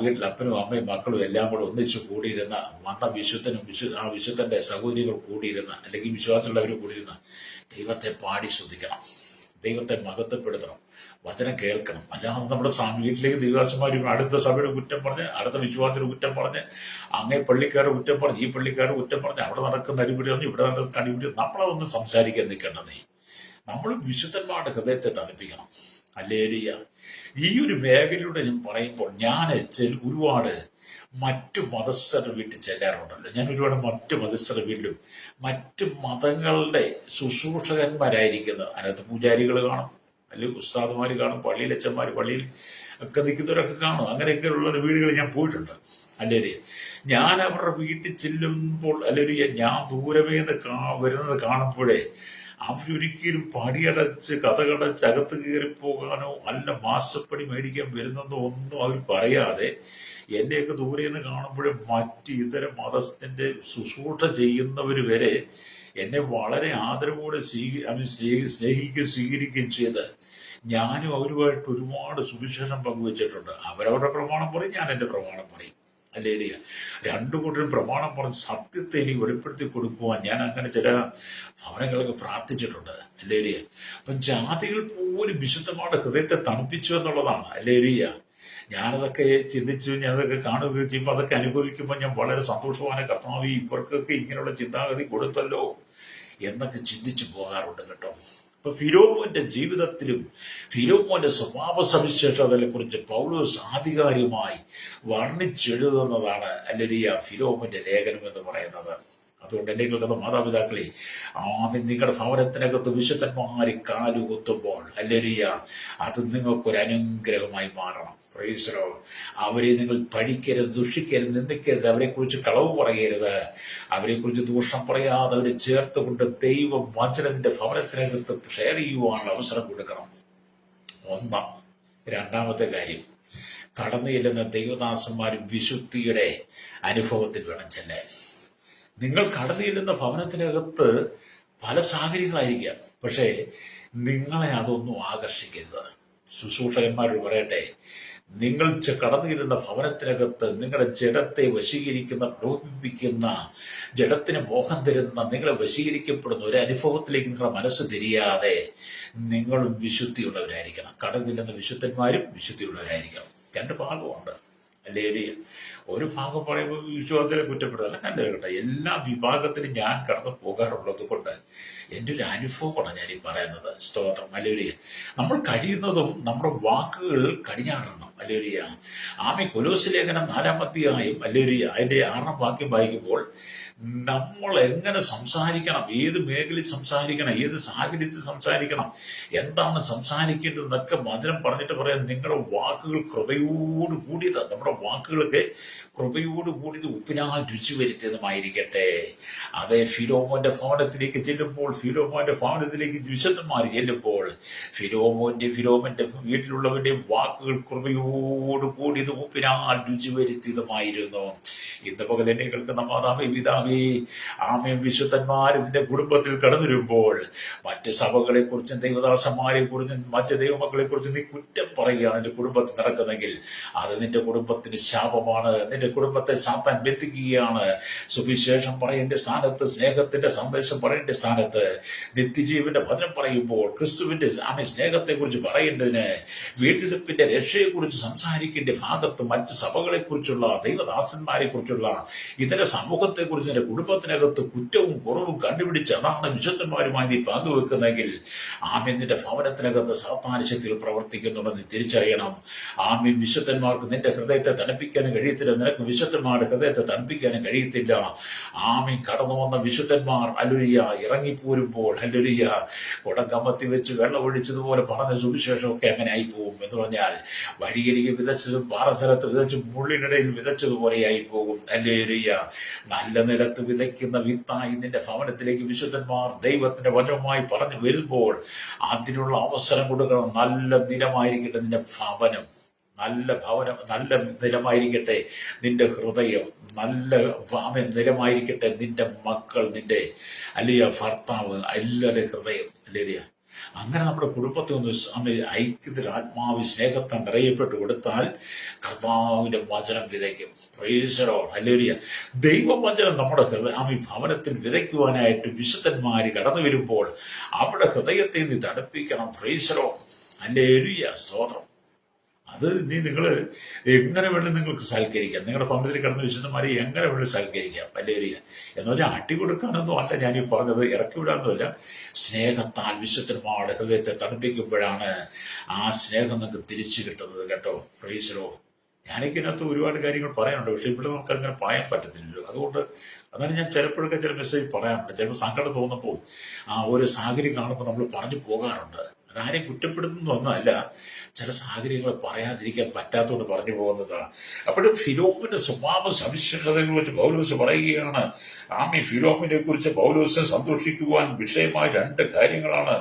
വീട്ടിൽ അപ്പനും അമ്മയും മക്കളും എല്ലാം കൂടെ ഒന്നിച്ച് കൂടിയിരുന്ന വന്ന വിശുദ്ധന്റെ സഹോദരികൾ കൂടിയിരുന്ന അല്ലെങ്കിൽ വിശ്വാസമുള്ളവർ കൂടിയിരുന്ന ദൈവത്തെ പാടി സ്തുതിക്കണം, ദൈവത്തെ മഹത്വപ്പെടുത്തണം, വചനം കേൾക്കണം. അല്ലാതെ നമ്മുടെ വീട്ടിലേക്ക് ദിവസമാരും അടുത്ത സഭയുടെ കുറ്റം പറഞ്ഞ്, അടുത്ത വിശ്വാസത്തിന്റെ കുറ്റം പറഞ്ഞ്, അങ്ങേ പള്ളിക്കാരുടെ കുറ്റം പറഞ്ഞ്, ഈ പള്ളിക്കാരുടെ കുറ്റം പറഞ്ഞ്, അവിടെ നടക്കുന്ന അടിപിടി പറഞ്ഞ്, ഇവിടെ നടക്കുന്ന അടിപിടി, നമ്മളെ ഒന്നും സംസാരിക്കാൻ നിൽക്കേണ്ടതേ. നമ്മൾ വിശുദ്ധന്മാരുടെ ഹൃദയത്തെ തണുപ്പിക്കണം. ഹല്ലേലൂയ. ഈ ഒരു മേഖലയിലൂടെ ഞാൻ പറയുമ്പോൾ ഞാൻ ഒരുപാട് മറ്റു മതസ്ഥരുടെ വീട്ടിൽ ചെല്ലാറുണ്ടല്ലോ. ഞാൻ ഒരുപാട് മറ്റു മതസ്ഥരുടെ വീട്ടിലും മറ്റു മതങ്ങളുടെ ശുശ്രൂഷകന്മാരായിരിക്കുന്നത്, അതിനകത്ത് പൂജാരികൾ കാണും, അല്ലെങ്കിൽ ഉസ്താദുമാർ കാണും, പള്ളിയിലച്ചന്മാർ, പള്ളിയിൽ ഒക്കെ നിൽക്കുന്നവരൊക്കെ കാണും. അങ്ങനെയൊക്കെയുള്ള വീടുകളിൽ ഞാൻ പോയിട്ടുണ്ട്. അല്ലേ? ഞാൻ അവരുടെ വീട്ടിൽ ചെല്ലുമ്പോൾ അല്ലെങ്കിൽ ഞാൻ ദൂരമേ നിന്ന് വരുന്നത് കാണുമ്പോഴേ അവരൊരിക്കലും പടിയടച്ച് കഥകടച്ച് അകത്ത് കയറിപ്പോകാനോ അല്ല മാസപ്പടി മേടിക്കാൻ വരുന്നെന്നോ ഒന്നും അവർ പറയാതെ എന്നെയൊക്കെ ദൂരെ നിന്ന് കാണുമ്പോഴും മറ്റ് ഇതര മതത്തിന്റെ ശുശ്രൂഷ ചെയ്യുന്നവർ വരെ എന്നെ വളരെ ആദരവോടെ സ്നേഹിക്കുകയും സ്വീകരിക്കുകയും ചെയ്ത് ഞാനും അവരുമായിട്ട് ഒരുപാട് സുവിശേഷം പങ്കുവച്ചിട്ടുണ്ട്. അവരവരുടെ പ്രമാണം പറയും, ഞാൻ എൻ്റെ പ്രമാണം പറയും. അല്ലേലിയ. രണ്ടു കൂട്ടരും പ്രമാണം പറഞ്ഞ് സത്യത്തെ എനിക്ക് വെളിപ്പെടുത്തി കൊടുക്കുവാൻ ഞാൻ അങ്ങനെ ചില ഭവനങ്ങളൊക്കെ പ്രാർത്ഥിച്ചിട്ടുണ്ട്. അല്ലേലിയ. അപ്പം ജാതികൾ പോലും വിശുദ്ധമായ ഹൃദയത്തെ തണുപ്പിച്ചു എന്നുള്ളതാണ്. അല്ലേലിയ. ഞാനതൊക്കെ ചിന്തിച്ചു, ഞാനതൊക്കെ കാണുകയും ചെയ്യുമ്പോൾ അതൊക്കെ അനുഭവിക്കുമ്പോൾ ഞാൻ വളരെ സന്തോഷവാന, കർത്താവ് ഇവർക്കൊക്കെ ഇങ്ങനെയുള്ള ചിന്താഗതി കൊടുത്തല്ലോ എന്നൊക്കെ ചിന്തിച്ചു പോകാറുണ്ട് കേട്ടോ. അപ്പൊ ഫിലോമോന്റെ ജീവിതത്തിലും ഫിലോമോന്റെ സ്വഭാവ സവിശേഷതകളെ കുറിച്ച് പൗലോസ് ആധികാരികമായി വർണ്ണിച്ചെഴുതുന്നതാണ് അല്ലെലിയ ഫിലോമോന്റെ ലേഖനം എന്ന് പറയുന്നത്. അതുകൊണ്ട് എന്നെ കേൾക്കുന്ന മാതാപിതാക്കളെ, ആദ്യം നിങ്ങളുടെ ഭവനത്തിനകത്ത് വിശുദ്ധന്മാര് കാലുകുത്തുമ്പോൾ അല്ലെലിയ അത് നിങ്ങൾക്കൊരു അനുഗ്രഹമായി മാറണം. പ്രൈസലോ. അവരെ നിങ്ങൾ പഴിക്കരുത്, ദുഷിക്കരുത്, നിന്ദിക്കരുത്, അവരെക്കുറിച്ച് കളവ് പറയരുത്, അവരെക്കുറിച്ച് ദൂഷണം പറയാതെ അവരെ ചേർത്തുകൊണ്ട് ദൈവം വചനത്തിന്റെ ഭവനത്തിനകത്ത് ഷെയർ ചെയ്യുവാനുള്ള അവസരം കൊടുക്കണം. ഒന്നാം. രണ്ടാമത്തെ കാര്യം, കടന്നു ചെല്ലുന്ന ദൈവദാസന്മാരും വിശുദ്ധിയുടെ അനുഭവത്തിൽ വേണം ചെല്ലാൻ. നിങ്ങൾ കടന്നു ചെല്ലുന്ന ഭവനത്തിനകത്ത് പല സാഹചര്യങ്ങളായിരിക്കാം, പക്ഷേ നിങ്ങളെ അതൊന്നും ആകർഷിക്കരുത്. ശുശ്രൂഷകന്മാരോട് പറയട്ടെ, നിങ്ങൾ കടന്നു ചെല്ലുന്ന ഭവനത്തിനകത്ത് നിങ്ങളുടെ ജഡത്തെ വശീകരിക്കുന്ന, പ്രലോഭിപ്പിക്കുന്ന, ജഡത്തിന് മോഹം തരുന്ന, നിങ്ങളെ വശീകരിക്കപ്പെടുന്ന ഒരു അനുഭവത്തിലേക്ക് നിങ്ങളുടെ മനസ്സ് തിരിയാതെ നിങ്ങളും വിശുദ്ധിയുള്ളവരായിരിക്കണം. കടന്നു ചെല്ലുന്ന വിശുദ്ധന്മാരും വിശുദ്ധിയുള്ളവരായിരിക്കണം. രണ്ട് ഭാഗമുണ്ട്. അല്ലേലിയ. ഒരു ഭാഗം പറയുമ്പോൾ വിശ്വാസത്തിനെ കുറ്റപ്പെടുത്തല്ല, കണ്ടു കേട്ടെ. എല്ലാ വിഭാഗത്തിലും ഞാൻ കടന്നു പോകാറുള്ളത് കൊണ്ട് എൻ്റെ ഒരു അനുഭവമാണ് ഞാൻ ഈ പറയുന്നത്. സ്തോത്രം. അല്ലേലിയ. നമ്മൾ കഴിയുന്നതും നമ്മുടെ വാക്കുകൾ കടിഞ്ഞാടണം. അല്ലേലിയ. കൊലോസ്യ ലേഖനം 4-ാം അധ്യായം അല്ലേലിയ അതിന്റെ 6-ാം വാക്യം വായിക്കുമ്പോൾ നമ്മൾ എങ്ങനെ സംസാരിക്കണം, ഏത് മേഖലയിൽ സംസാരിക്കണം, ഏത് സാഹചര്യത്തിൽ സംസാരിക്കണം, എന്താണ് സംസാരിക്കേണ്ടതെന്നൊക്കെ വചനം പറഞ്ഞിട്ട് പറയാം. നിങ്ങളുടെ വാക്കുകൾ കൃപയോട് കൂടിയത്, നമ്മുടെ വാക്കുകളൊക്കെ കൃപയോട് കൂടിയത് ഉപ്പിനാൽ രുചി വരുത്തിയതുമായിരിക്കട്ടെ. അതേ ഫിലോമോന്റെ ഭവനത്തിലേക്ക് ചെല്ലുമ്പോൾ, ഫിലോമോന്റെ ഭവനത്തിലേക്ക് വിശുദ്ധന്മാർ ചെല്ലുമ്പോൾ, ഫിലോമോന്റെ വീട്ടിലുള്ളവരുടെയും വാക്കുകൾ കൃപയോട് കൂടിയത് ഉപ്പിനാൽ രുചി വരുത്തിയതുമായിരുന്നു. ഇന്ന് പകൽ എന്നെ കേൾക്കുന്ന മാതാവേ, പിതാവേ, ആമേൻ, വിശുദ്ധന്മാർ നിന്റെ കുടുംബത്തിൽ കടന്നു വരുമ്പോൾ മറ്റ് സഭകളെ കുറിച്ചും ദൈവദാസന്മാരെ കുറിച്ചും മറ്റ് ദൈവമക്കളെ കുറിച്ചും നീ കുറ്റം പറയുകയാണ് നിന്റെ കുടുംബത്തിൽ നടക്കുന്നെങ്കിൽ അത് നിന്റെ കുടുംബത്തിന് ശാപമാണ്. നിന്റെ കുടുംബത്തെ സാത്താൻ ബന്ധിക്കുകയാണ്. സുവിശേഷം പറയേണ്ട സ്ഥാനത്ത്, സ്നേഹത്തിന്റെ സന്ദേശം പറയേണ്ട സ്ഥാനത്ത്, നിത്യജീവന്റെ വചനം പറയുമ്പോൾ ക്രിസ്തുവിന്റെ സ്നേഹത്തെ കുറിച്ച് പറയേണ്ടതിന്, വീണ്ടെടുപ്പിന്റെ രക്ഷയെ കുറിച്ച് സംസാരിക്കേണ്ട ഭാഗത്ത് മറ്റ് സഭകളെ കുറിച്ചുള്ള, ദൈവദാസന്മാരെ കുറിച്ചുള്ള, ഇതര സമൂഹത്തെ കുറിച്ച് നിന്റെ കുടുംബത്തിനകത്ത് കുറ്റവും കുറവും കണ്ടുപിടിച്ച് അതാണ് വിശുദ്ധന്മാരുമായി നീ പങ്കുവെക്കുന്നെങ്കിൽ നിന്റെ ഭവനത്തിനകത്ത് സാത്താന ശക്തികൾ പ്രവർത്തിക്കുന്നുണ്ടെന്ന് നീ തിരിച്ചറിയണം. വിശുദ്ധന്മാർക്ക് നിന്റെ ഹൃദയത്തെ തണുപ്പിക്കാനും കഴിയത്തില്ല, നിനക്ക് വിശുദ്ധന്മാരുടെ ഹൃദയത്തെ തണുപ്പിക്കാനും കഴിയത്തില്ല. കടന്നു വന്ന വിശുദ്ധന്മാർ അല്ലുരിയ ഇറങ്ങിപ്പോരുമ്പോൾ അല്ലുരിയ കുടം കമ്മത്തി വെച്ച് വെള്ളം ഒഴിച്ചതുപോലെ പറഞ്ഞ സുവിശേഷമൊക്കെ അങ്ങനെ ആയിപ്പോകും. എന്ന് പറഞ്ഞാൽ വഴിയരികെ വിതച്ചതും പാറസ്ഥലത്ത് വിതച്ചും മുള്ളിനിടയിൽ വിതച്ചതുപോലെ ആയിപ്പോകും. അല്ലുരിയ. നല്ല നിലത്ത് വിതയ്ക്കുന്ന വിത്തായി നിന്റെ ഭവനത്തിലേക്ക് വിശുദ്ധന്മാർ ദൈവത്തിന്റെ വചനമായി പറഞ്ഞു വരുമ്പോൾ അതിനുള്ള അവസരം കൊടുക്കണം. നല്ല നിലമായിരിക്കട്ടെ നിന്റെ ഭവനം, നല്ല നിലമായിരിക്കട്ടെ നിന്റെ ഹൃദയം, നല്ല നിലമായിരിക്കട്ടെ നിന്റെ മക്കൾ, നിന്റെ അല്ലിയ ഭർത്താവ്, എല്ലാവരുടെ ഹൃദയം. അല്ലേലിയ. അങ്ങനെ നമ്മുടെ കുടുംബത്തെ ഒന്ന് ഐക്യത്തിൽ ആത്മാവി സ്നേഹത്തെ നിറയപ്പെട്ട് കൊടുത്താൽ കർത്താവിന്റെ വചനം വിതയ്ക്കും. പ്രൈസലോ. ഹല്ലേലൂയ. ദൈവവചനം നമ്മുടെ ഭവനത്തിൽ വിതയ്ക്കുവാനായിട്ട് വിശുദ്ധന്മാര് കടന്നു വരുമ്പോൾ അവിടെ ഹൃദയത്തെ നീ തണുപ്പിക്കണം. പ്രൈസലോ. ഹല്ലേലൂയ. സ്തോത്രം. അത് നിങ്ങൾ എങ്ങനെ വേണം നിങ്ങൾക്ക് സൽക്കരിക്കാം. നിങ്ങളുടെ ഭവനത്തിൽ കിടന്ന വിശുദ്ധന്മാരെ എങ്ങനെ വേണം സൽക്കരിക്കാം. ഹല്ലേലൂയ. എന്ന് പറഞ്ഞാൽ അട്ടി കൊടുക്കാനൊന്നും അല്ല ഞാനീ പറഞ്ഞത്, ഇറക്കി വിടാനൊന്നുമല്ല. സ്നേഹത്താൽ വിശുദ്ധന്മാരുടെ ഹൃദയത്തെ തണുപ്പിക്കുമ്പോഴാണ് ആ സ്നേഹം നിങ്ങൾക്ക് തിരിച്ചു കിട്ടുന്നത് കേട്ടോ. പ്രൈസലോ. ഞാനിതിനകത്ത് ഒരുപാട് കാര്യങ്ങൾ പറയാനുണ്ട്, പക്ഷെ ഇവിടെ നമുക്കങ്ങനെ പറയാൻ പറ്റത്തില്ലല്ലോ. അതുകൊണ്ട് അതാണ് ഞാൻ ചിലപ്പോഴൊക്കെ ചില മെസ്സേജ് പറയാറുണ്ട്. ചിലപ്പോൾ സങ്കടം തോന്നുമ്പോൾ ഒരു സാഹചര്യം കാണുമ്പോൾ നമ്മൾ പറഞ്ഞു പോകാറുണ്ട്. അതാരെയും കുറ്റപ്പെടുത്തുന്നൊന്നുമല്ല, ചില സാഹചര്യങ്ങൾ പറയാതിരിക്കാൻ പറ്റാത്തതുകൊണ്ട് പറഞ്ഞു പോകുന്നതാണ്. അപ്പോഴും ഫിലോമിന്റെ സ്വഭാവ സവിശേഷതകളെ കുറിച്ച് പൗലോസ് പറയുകയാണ്. ഫിലോമിനെ കുറിച്ച് പൗലോസ് സന്തോഷിക്കുവാൻ വിഷയമായ 2 കാര്യങ്ങളാണ്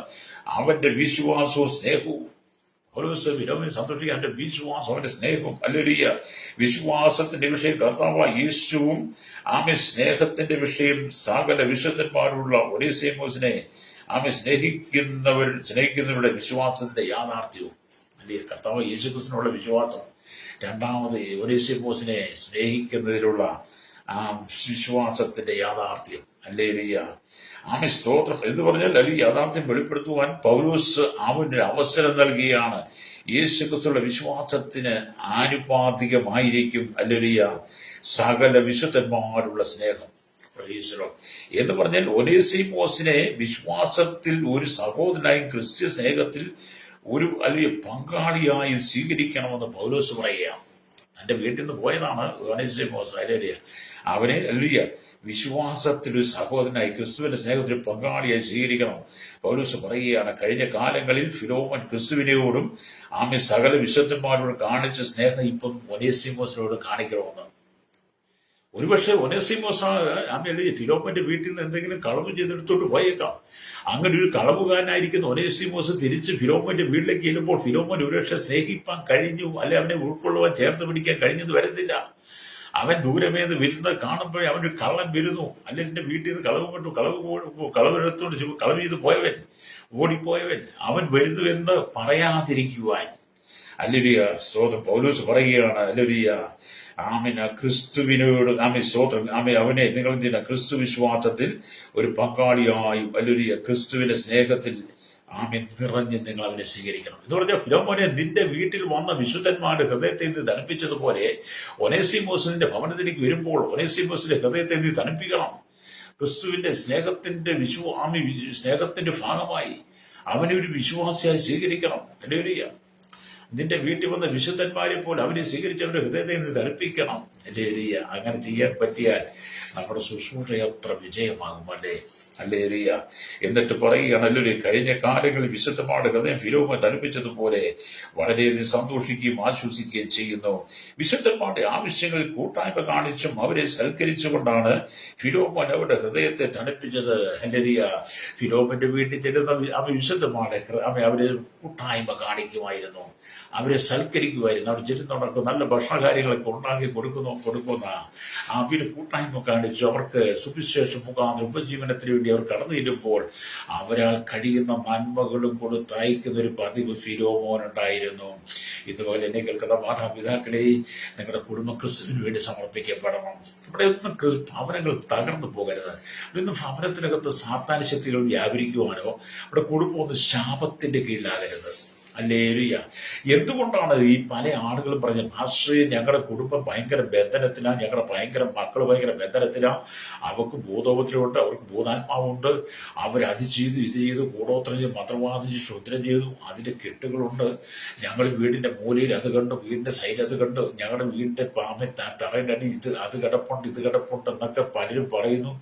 അവന്റെ വിശ്വാസവും സ്നേഹവും. പൗലോസ് ഫിലോമിനെ സന്തോഷിക്കുക അവന്റെ വിശ്വാസം, അവന്റെ സ്നേഹവും. ഹല്ലേലൂയ. വിശ്വാസത്തിന്റെ വിഷയം കർത്താവായ യേശുവും സ്നേഹത്തിന്റെ വിഷയം സകല വിശുദ്ധന്മാരുള്ള ഒഡീസേമോസിനെ സ്നേഹിക്കുന്നവരുടെ വിശ്വാസത്തിന്റെ യാഥാർത്ഥ്യവും. അല്ലേ. കർത്താവ് യേശുക്രിസ്തുവിനുള്ള വിശ്വാസം രണ്ടാമത് ഒനേസിമോസിനെ സ്നേഹിക്കുന്നതിലുള്ള ആ വിശ്വാസത്തിന്റെ യാഥാർത്ഥ്യം. ഹല്ലേലൂയ. ആമേൻ, സ്തോത്രം. എന്ന് പറഞ്ഞാൽ ഈ യാഥാർത്ഥ്യം വെളിപ്പെടുത്തുവാൻ പൗലോസ് അവനൊരു അവസരം നൽകിയാണ്. യേശുക്രിസ്തുവിന്റെ വിശ്വാസത്തിന് ആനുപാതികമായിരിക്കും ഹല്ലേലൂയ സകല വിശുദ്ധന്മാരുള്ള സ്നേഹം. Price the Lord. എന്ന് പറഞ്ഞാൽ ഒനേസിമോസിനെ വിശ്വാസത്തിൽ ഒരു സഹോദരനായും ക്രിസ്ത്യ സ്നേഹത്തിൽ ഒരു അല്ലെങ്കിൽ പങ്കാളിയായും സ്വീകരിക്കണമെന്ന് പൗലോസ് പറയുക. തന്റെ വീട്ടിൽ നിന്ന് പോയതാണ് ഒനേസിമോസ്. ഹല്ലേലൂയ. അവനെ ഹല്ലേലൂയ വിശ്വാസത്തിൽ ഒരു സഹോദരനായി ക്രിസ്തുവിന്റെ സ്നേഹത്തിൽ പങ്കാളിയായി സ്വീകരിക്കണം. പൗലോസ് പറയുകയാണ്, കഴിഞ്ഞ കാലങ്ങളിൽ ഫിലോമോൻ ക്രിസ്തുവിനോടും ആമേ സകല വിശുദ്ധന്മാരോട് കാണിച്ച സ്നേഹം ഇപ്പം ഒനേസിമോസിനോട് കാണിക്കണമെന്ന്. ഒരുപക്ഷെ ഒനേസിമോസ് ആമേല് ഫിലോമോന്റെ വീട്ടിൽ നിന്ന് എന്തെങ്കിലും കളവ് ചെയ്തെടുത്തോട്ട് പോയേക്കാം. അങ്ങനെ ഒരു കളവുകാരനായിരിക്കുന്ന ഒനേസിമോസ് തിരിച്ച് ഫിലോമോന്റെ വീട്ടിലേക്ക് ചെല്ലുമ്പോൾ ഫിലോമോൻ ഒരുപക്ഷെ സ്നേഹിപ്പാൻ കഴിഞ്ഞു, അല്ലെ അവനെ ഉൾക്കൊള്ളുവാൻ ചേർത്ത് പിടിക്കാൻ കഴിഞ്ഞെന്ന് വരത്തില്ല. അവൻ ദൂരമേന്ന് വരുന്നത് കാണുമ്പോഴേ അവനൊരു കള്ളൻ വരുന്നു, അല്ലെ എന്റെ വീട്ടിൽ നിന്ന് കളവ് കൊണ്ടു കളവെടുത്തോണ്ട് കളവ് ചെയ്ത് പോയവൻ, ഓടിപ്പോയവൻ അവൻ വരുന്നു എന്ന് പറയാതിരിക്കുവാൻ. ഹല്ലേലൂയ. സ്തോത്രം. പൗലോസ് പറയുകയാണ്, ഹല്ലേലൂയ, ആമേൻ, ക്രിസ്തുവിനോട് ആമേ സ്തോത്രം, ആമേ അവനെ നിങ്ങൾ എന്തിനാ ക്രിസ്തു വിശ്വാസത്തിൽ ഒരു പങ്കാളിയായും ഹല്ലേലൂയ ക്രിസ്തുവിന്റെ സ്നേഹത്തിൽ ആമേൻ നിറഞ്ഞ് നിങ്ങൾ അവനെ സ്വീകരിക്കണം. എന്ന് പറഞ്ഞാൽ ഫിലോമോനെ നിന്റെ വീട്ടിൽ വന്ന വിശുദ്ധന്മാരുടെ ഹൃദയത്തെ നീ തണുപ്പിച്ചതുപോലെ ഒനേസിമോസിന്റെ ഭവനത്തിലേക്ക് വരുമ്പോൾ ഒനേസിമോസിന്റെ ഹൃദയത്തെ നീ തണുപ്പിക്കണം. ക്രിസ്തുവിന്റെ സ്നേഹത്തിന്റെ സ്നേഹത്തിന്റെ ഭാഗമായി അവനെ ഒരു വിശ്വാസിയായി സ്വീകരിക്കണം. ഹല്ലേലൂയ. നിന്റെ വീട്ടിൽ വന്ന വിശുദ്ധന്മാരെ പോലെ അവനെ സ്വീകരിച്ചവരുടെ ഹൃദയത്തെ നിന്ന് തണുപ്പിക്കണം. ഹല്ലേലൂയ. അങ്ങനെ ചെയ്യാൻ പറ്റിയാൽ നമ്മുടെ ശുശ്രൂഷ എത്ര വിജയമാകും. അല്ലേ? ഹല്ലേലൂയ. എന്നിട്ട് പറയുകയാണ്, ഹല്ലേലൂയ, കഴിഞ്ഞ കാലങ്ങളിൽ വിശുദ്ധന്മാരുടെ ഹൃദയം ഫിലോമോൻ തണുപ്പിച്ചതുപോലെ വളരെയധികം സന്തോഷിക്കുകയും ആശ്വസിക്കുകയും ചെയ്യുന്നു. വിശുദ്ധന്മാരുടെ ആവശ്യങ്ങളിൽ കൂട്ടായ്മ കാണിച്ചും അവരെ സൽക്കരിച്ചുകൊണ്ടാണ് ഫിലോമോൻ അവരുടെ ഹൃദയത്തെ തണുപ്പിച്ചത്. ഹല്ലേലൂയ. ഫിലോമോന്റെ വീട്ടിൽ ചെല്ലുന്ന വിശുദ്ധന്മാരുടെ അവരെ കൂട്ടായ്മ കാണിക്കുമായിരുന്നു, അവരെ സൽക്കരിക്കുമായിരുന്നു. അവർ ചെല്ലുന്നവർക്ക് നല്ല ഭക്ഷണകാര്യങ്ങളൊക്കെ ഉണ്ടാക്കി കൊടുക്കുന്ന അവര് കൂട്ടായ്മ കാണിച്ചു. അവർക്ക് സുവിശേഷം മുഖാന്തരം ഉപജീവനത്തിന് വേണ്ടി അവർ കടന്നു ചെല്ലുമ്പോൾ അവരാൽ കഴിയുന്ന നന്മകളും കൊടുത്തയക്കുന്ന ഒരു പതിവ് ഫിലോമോനുണ്ടായിരുന്നു. ഇതുപോലെ എന്നെ കേൾക്കുന്ന മാതാപിതാക്കളെ, നിങ്ങളുടെ കുടുംബം ക്രിസ്തുവിന് വേണ്ടി സമർപ്പിക്കപ്പെടണം. ഇവിടെ ഒന്നും ഭവനങ്ങൾ തകർന്നു പോകരുത്. ഇന്നും ഭവനത്തിനകത്ത് സാത്താന്യ ശക്തികൾ വ്യാപരിക്കുവാനോ ഇവിടെ കുടുംബം ഒന്ന് ശാപത്തിന്റെ കീഴിലാകരുത്. ഹല്ലേലൂയ. എന്തുകൊണ്ടാണ് ഈ പല ആളുകളും പറഞ്ഞ ആശ്രയം ഞങ്ങളുടെ കുടുംബം ഭയങ്കര ബന്ധനത്തിലാണ്, ഞങ്ങളുടെ മക്കൾ ഭയങ്കര ബന്ധനത്തിലാണ്, അവർക്ക് ഭൂതോപദ്രവമുണ്ട്, അവർക്ക് ഭൂതാത്മാവുണ്ട്, അവരത് ചെയ്തു ഇത് ചെയ്തു, കൂടോത്രം ചെയ്തു, മന്ത്രവാദിച്ച് ശുദ്രം ചെയ്തു, അതിന്റെ കെട്ടുകളുണ്ട്, ഞങ്ങൾ വീടിന്റെ മൂലയിൽ അത് കണ്ടു, വീടിന്റെ സൈഡ് അത് കണ്ടു, ഞങ്ങളുടെ വീടിന്റെ തറയുടെ അടി അത് കിടപ്പുണ്ട് ഇത് കിടപ്പുണ്ട് എന്നൊക്കെ പലരും പറയുന്നു.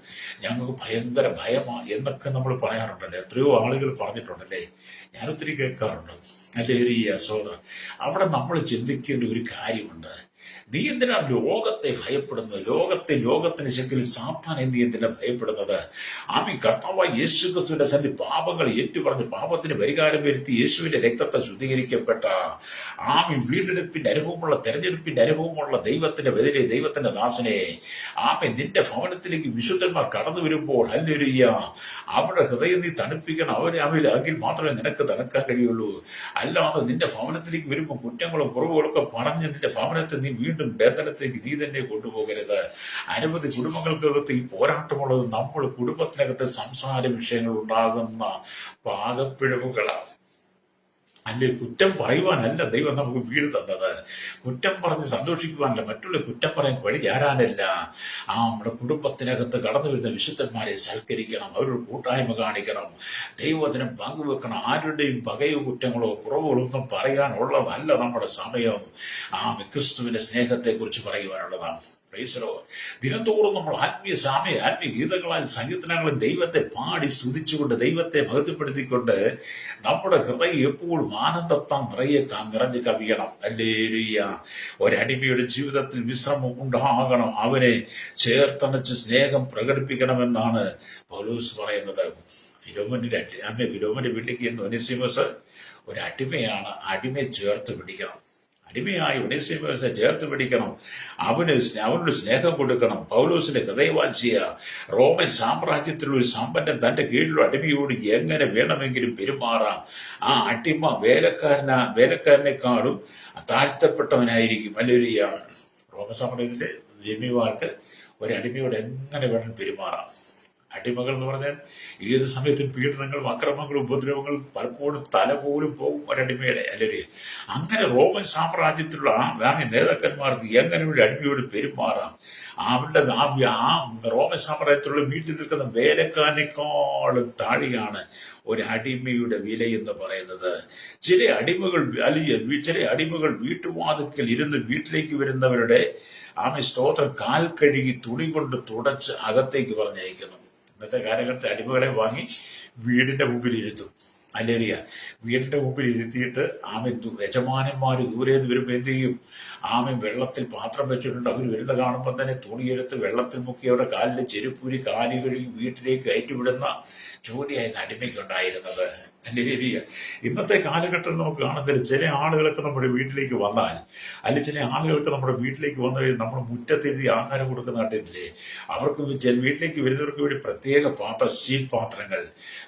ഞങ്ങൾക്ക് ഭയങ്കര ഭയമാണ് എന്നൊക്കെ നമ്മൾ പറയാറുണ്ടല്ലേ. എത്രയോ ആളുകൾ പറഞ്ഞിട്ടുണ്ടല്ലേ. ഞാൻ ഒത്തിരി കേൾക്കാറുണ്ട്. ഹല്ലേലൂയ. സഹോദരൻ, അവിടെ നമ്മൾ ചിന്തിക്കേണ്ട ഒരു കാര്യമുണ്ട്. നീ എന്തിനാണ് ലോകത്തെ ഭയപ്പെടുന്നത്? ലോകത്തിന് ശക്തിയിൽ സാത്താൻ നീ എന്തിനാ ഭയപ്പെടുന്നത്? ആമീൻ. കർത്താവായ യേശു ക്രിസ്തുവിന്റെ സന്നിധി പാപങ്ങൾ ഏറ്റുപറഞ്ഞ് പാപത്തിന് പരിഹാരം വരുത്തി യേശുവിന്റെ രക്തത്തെ ശുദ്ധീകരിക്കപ്പെട്ട വീണ്ടെടുപ്പിന്റെ അനുഭവമുള്ള തെരഞ്ഞെടുപ്പിന്റെ അനുഭവമുള്ള ദൈവത്തിന്റെ ബദലേ ദൈവത്തിന്റെ ദാസനെ ആമീൻ നിന്റെ ഭവനത്തിലേക്ക് വിശുദ്ധന്മാർ കടന്നു വരുമ്പോൾ ഹല്ലേലൂയ അവരുടെ ഹൃദയം നീ തണുപ്പിക്കണം. എങ്കിൽ മാത്രമേ നിനക്ക് തണുക്കാൻ കഴിയുള്ളൂ. അല്ലാതെ നിന്റെ ഭവനത്തിലേക്ക് വരുമ്പോൾ കുറ്റങ്ങളും കുറവുകളൊക്കെ പറഞ്ഞ് നിന്റെ ഭവനത്തെ നീ വീണ്ടും ബന്ധനത്തേക്ക് നീ തന്നെ കൊണ്ടുപോകരുത്. അനവധി കുടുംബങ്ങൾക്കകത്ത് ഈ പോരാട്ടമുള്ളത് നമ്മൾ കുടുംബത്തിനകത്ത് സംസാര വിഷയങ്ങൾ ഉണ്ടാകുന്ന പാകപ്പിഴവുകളാണ്. അല്ലെ, കുറ്റം പറയുവാനല്ല ദൈവം നമുക്ക് വീട് തന്നത്, കുറ്റം പറഞ്ഞ് സന്തോഷിക്കുവാനല്ല, മറ്റുള്ള കുറ്റം പറയാൻ വഴി ചാരാനല്ല. നമ്മുടെ കുടുംബത്തിനകത്ത് കടന്നു വരുന്ന വിശുദ്ധന്മാരെ സൽക്കരിക്കണം, അവരോട് കൂട്ടായ്മ കാണിക്കണം, ദൈവവചനം പങ്കുവെക്കണം. ആരുടെയും പകയോ കുറ്റങ്ങളോ കുറവുകളൊന്നും പറയാനുള്ളതല്ല നമ്മുടെ സമയം. ക്രിസ്തുവിന്റെ സ്നേഹത്തെക്കുറിച്ച് പറയുവാനുള്ളതാണ്. ദിനംതോറും നമ്മൾ ആത്മീയ ഗീതങ്ങളാൽ സംഗീതങ്ങളും ദൈവത്തെ പാടി സ്തുതിച്ചുകൊണ്ട് ദൈവത്തെ മഹത്വപ്പെടുത്തിക്കൊണ്ട് നമ്മുടെ ഹൃദയം എപ്പോഴും ആനന്ദത്താൻ നിറഞ്ഞ് കവിയണം. ഹല്ലേലൂയ. ഒരടിമയുടെ ജീവിതത്തിൽ വിശ്രമം ഉണ്ടാകണം, അവനെ ചേർത്തണച്ച് സ്നേഹം പ്രകടിപ്പിക്കണമെന്നാണ് പൗലോസ് പറയുന്നത്. ഫിലോമോന്റെ വീട്ടിലേക്ക് ഒനേസിമോസ് ഒരു അടിമയാണ്. അടിമയെ ചേർത്ത് പിടിക്കണം. അടിമയായി ഒനേസിമോസിനെ ചേർത്ത് പിടിക്കണം, അവനൊരു സ്നേഹം കൊടുക്കണം. പൗലോസിന്റെ ഹൃദയവാഞ്ചിയ റോമൻ സാമ്രാജ്യത്തിലുള്ള ഒരു സമ്പന്നൻ തന്റെ കീഴിലുള്ള അടിമയോട് എങ്ങനെ വേണമെങ്കിലും പെരുമാറാം. ആ അടിമ വേലക്കാരനെക്കാളും താഴ്ത്തപ്പെട്ടവനായിരിക്കും. അല്ലെങ്കിൽ റോമ സാമ്രാജ്യത്തിലെ ജന്മിമാർക്ക് ഒരടിമയോട് എങ്ങനെ വേണം പെരുമാറാം. അടിമകൾ എന്ന് പറഞ്ഞാൽ ഏത് സമയത്തും പീഡനങ്ങളും അക്രമങ്ങളും ഉപദ്രവങ്ങളും പലപ്പോഴും തല പോലും പോകും ഒരടിമയുടെ. അല്ലെങ്കിൽ അങ്ങനെ റോമൻ സാമ്രാജ്യത്തിലുള്ള ആ നേതാക്കന്മാർക്ക് എങ്ങനെ ഒരു അടിമയോട് പെരുമാറാം. അവരുടെ ആ റോമൻ സാമ്രാജ്യത്തിലുള്ള വീട്ടിൽ നിൽക്കുന്ന വേലക്കാരനേക്കാളും താഴെയാണ് ഒരു അടിമയുടെ വില എന്ന് പറയുന്നത്. ചില അടിമകൾ വീട്ടുവാതിക്കൽ ഇരുന്ന് വീട്ടിലേക്ക് വരുന്നവരുടെ സ്തോത്രം കാൽ കഴുകി തുണി കൊണ്ട് തുടച്ച് അകത്തേക്ക് പറഞ്ഞയക്കുന്നു. ഇന്നത്തെ കാലഘട്ടത്തിൽ അടിമകളെ വാങ്ങി വീടിന്റെ മുമ്പിൽ ഇരുത്തും. അല്ലേറിയ വീടിന്റെ മുമ്പിൽ ഇരുത്തിയിട്ട് യജമാനന്മാർ ദൂരെ നിന്ന് വരുമ്പോൾ എന്ത് ചെയ്യും? വെള്ളത്തിൽ പാത്രം വെച്ചിട്ടുണ്ട്. അവർ വരുന്ന കാണുമ്പോൾ തന്നെ തുണിയെടുത്ത് വെള്ളത്തിൽ മുക്കി അവരുടെ കാലിൽ ചെരുപ്പൂരി കാലുകളിൽ വീട്ടിലേക്ക് കയറ്റിവിടുന്ന ജോലിയായിരുന്നു അടിമയ്ക്കുണ്ടായിരുന്നത്. അല്ലേരിയ ഇന്നത്തെ കാലഘട്ടത്തിൽ നമുക്ക് കാണുന്നില്ല. ചില ആളുകളൊക്കെ നമ്മുടെ വീട്ടിലേക്ക് വന്നാൽ, അല്ലെങ്കിൽ ചില ആളുകൾക്ക് നമ്മുടെ വീട്ടിലേക്ക് വന്നു കഴിഞ്ഞാൽ നമ്മുടെ മുറ്റത്തിരുത്തി ആഹാരം കൊടുക്കുന്ന കണ്ടിട്ടില്ലേ? അവർക്ക് വീട്ടിലേക്ക് വരുന്നവർക്ക് വേണ്ടി പ്രത്യേക സ്റ്റീൽ പാത്രങ്ങൾ,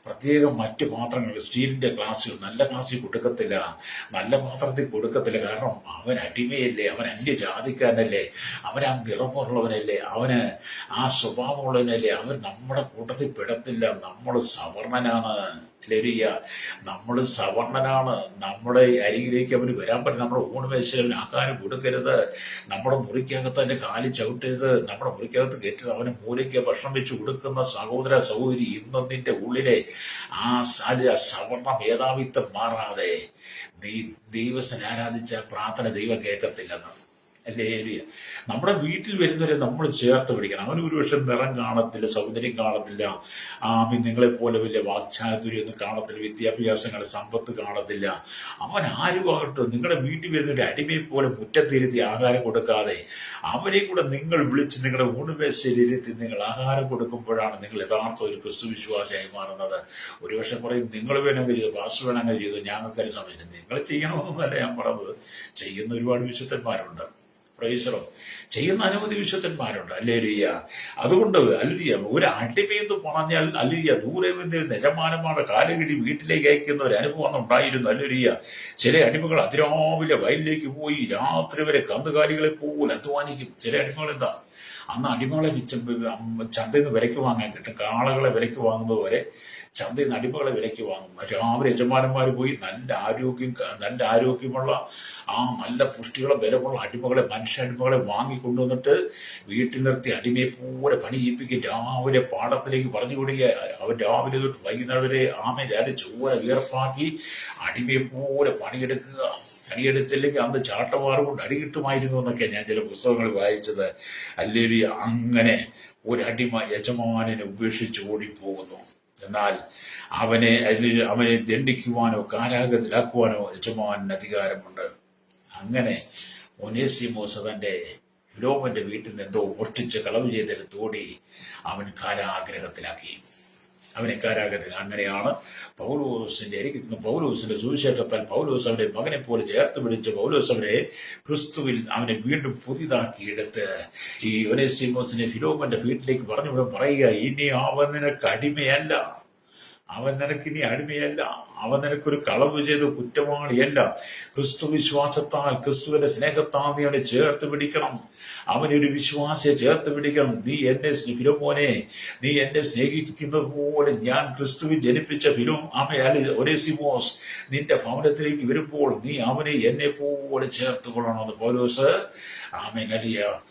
പ്രത്യേകം മറ്റു പാത്രങ്ങൾ, സ്റ്റീലിന്റെ ഗ്ലാസ്സുകൾ, നല്ല ഗ്ലാസ്സിൽ കൊടുക്കത്തില്ല, നല്ല പാത്രത്തിൽ കൊടുക്കത്തില്ല. കാരണം അവൻ അടിമയല്ലേ, അവൻ അന്യജാതിക്കാരനല്ലേ, അവൻ ആ നിറമുള്ളവനല്ലേ, അവന് ആ സ്വഭാവമുള്ളവനല്ലേ, അവൻ നമ്മുടെ കൂട്ടത്തിൽ പെടത്തില്ല. നമ്മൾ സവർണനാണ്. നമ്മൾ സവർണനാണ്. നമ്മുടെ അരികിലേക്ക് അവന് വരാൻ പറ്റും. നമ്മുടെ ഊണുമേശയിൽ അവന് ആഹാരം കൊടുക്കരുത്. നമ്മുടെ മുറിക്കകത്ത് അവന്റെ കാലി ചവിട്ടരുത്. നമ്മുടെ മുറിക്കകത്ത് കയറ്റരുത്. അവന് മൂലയ്ക്ക് ഭക്ഷണം വെച്ച് കൊടുക്കുന്ന സഹോദര സഹോദരി, ഇന്നും നിന്റെ ഉള്ളിലെ ആ സവർണ മേധാവിത്വം മാറാതെ നീ ദൈവത്തിനെ ആരാധിച്ച പ്രാർത്ഥന ദൈവം കേൾക്കത്തില്ലെന്ന്. അല്ലേ? നമ്മുടെ വീട്ടിൽ വരുന്നവരെ നമ്മൾ ചേർത്ത് പിടിക്കണം. അവന് ഒരുപക്ഷെ നിറം കാണത്തില്ല, സൗന്ദര്യം കാണത്തില്ല, നിങ്ങളെ പോലെ വലിയ വാക്ചാതുര്യൊന്നും കാണത്തില്ല, വിദ്യാഭ്യാസങ്ങളുടെ സമ്പത്ത് കാണത്തില്ല. അവൻ ആരുമാകട്ടെ, നിങ്ങളുടെ വീട്ടിൽ വരുന്നവരുടെ അടിമയെ പോലെ മുറ്റത്തിരുത്തി ആഹാരം കൊടുക്കാതെ അവരെ കൂടെ നിങ്ങൾ വിളിച്ച് നിങ്ങളുടെ ഊണുമേശയിലിരുത്തി നിങ്ങൾ ആഹാരം കൊടുക്കുമ്പോഴാണ് നിങ്ങൾ യഥാർത്ഥ ഒരു ക്രിസ്തുവിശ്വാസിയായി മാറുന്നത്. ഒരുപക്ഷെ പറയും, നിങ്ങൾ വേണമെങ്കിൽ ചെയ്തു, വാസു വേണമെങ്കിൽ ചെയ്തു, ഞങ്ങൾക്കൊരു സമയം. നിങ്ങൾ ചെയ്യണമെന്നല്ല ഞാൻ പറഞ്ഞത്. ചെയ്യുന്ന ഒരുപാട് വിശുദ്ധന്മാരുണ്ട്, ചെയ്യുന്ന അനവധി വിശുദ്ധന്മാരുണ്ട്. അല്ലേലിയ. അതുകൊണ്ട് അല്ലിയ ഒരു അടിമയെന്ന് പറഞ്ഞാൽ അല്ലിയ ദൂരെ യജമാനന്മാരുടെ കാലുകിടി വീട്ടിലേക്ക് അയക്കുന്ന ഒരു അനുഭവം ഉണ്ടായിരുന്നു. അല്ലേലിയ. ചില അടിമകൾ അതിരാവിലെ വയലിലേക്ക് പോയി രാത്രി വരെ കന്നുകാലികളെ പോലെ അധ്വാനിക്കും. ചില അടിമകൾ എന്താ, അന്ന് അടിമകളെ ചന്തയിൽ നിന്ന് വിലയ്ക്ക് വാങ്ങാൻ കിട്ടും. കാളകളെ വിലയ്ക്ക് വാങ്ങുന്നത് വരെ ചന്തയിൽ നിന്ന് അടിമകളെ വിലയ്ക്ക് വാങ്ങും. രാവിലെ യജമാനന്മാർ പോയി നല്ല ആരോഗ്യമുള്ള നല്ല പുഷ്ടിയുള്ള ബലമുള്ള മനുഷ്യ അടിമകളെ വാങ്ങിക്കൊണ്ടുവന്നിട്ട് വീട്ടിൽ നിർത്തി അടിമയെ പോലെ പണി ചെയ്യിപ്പിക്കും. രാവിലെ പാടത്തിലേക്ക് പറഞ്ഞു കൊടുക്കുക. അവർ രാവിലെ തൊട്ട് വൈകുന്നേരം വരെ ചോര വിയർപ്പാക്കി അടിമയെ പോലെ പണിയെടുക്കുക. അടിയെടുത്തില്ലെങ്കിൽ അന്ന് ചാട്ടവാറ് കൊണ്ട് അടി കിട്ടുമായിരുന്നു എന്നൊക്കെ ഞാൻ ചില പുസ്തകങ്ങൾ വായിച്ചത്. അല്ലെങ്കിൽ അങ്ങനെ ഒരടിമ യജമാനെ ഉപേക്ഷിച്ച് ഓടിപ്പോകുന്നു. എന്നാൽ അവനെ ദണ്ഡിക്കുവാനോ കാരാഗൃഹത്തിലാക്കുവാനോ യജമാനന് അധികാരമുണ്ട്. അങ്ങനെ ഒനേസിമോസ് തന്റെ ഫിലോമന്റെ വീട്ടിൽ നിന്ന് എന്തോ മോഷ്ടിച്ച് കളവ് ചെയ്തെടുത്തോടി അവൻ കാരാഗ്രഹത്തിലാക്കി. അങ്ങനെയാണ് പൗലോസിന്റെ സുവിശേഷത്താൽ പൗലോസ് അവന്റെ മകനെ പോലെ ചേർത്ത് പിടിച്ച് പൗലോസ് അവനെ വീണ്ടും പുതിയതാക്കി എടുത്ത് ഈ ഒനേസിമോസിനെ ഫിലോമന്റെ വീട്ടിലേക്ക് പറഞ്ഞു പറയുക, ഇനി അവൻ നിനക്ക് അടിമയല്ല, അവൻ നിനക്കിനി അടിമയല്ല, അവൻ നിനക്കൊരു കളവ് ചെയ്ത കുറ്റവാളിയല്ല. ക്രിസ്തു വിശ്വാസത്താൽ ക്രിസ്തുവിന്റെ സ്നേഹത്താൽ നീ അവനെ ചേർത്ത് പിടിക്കണം. അവനൊരു വിശ്വാസിയെ ചേർത്ത് പിടിക്കണം. നീ എന്നെ സ്നേഹിക്കുന്നത് പോലെ ഞാൻ ക്രിസ്തുവിൽ ജനിപ്പിച്ച ഒനേസിമോസ് നിന്റെ ഭവനത്തിലേക്ക് വരുമ്പോൾ നീ അവനെ എന്നെ പോലെ ചേർത്ത് കൊള്ളണമെന്ന് പൗലോസ്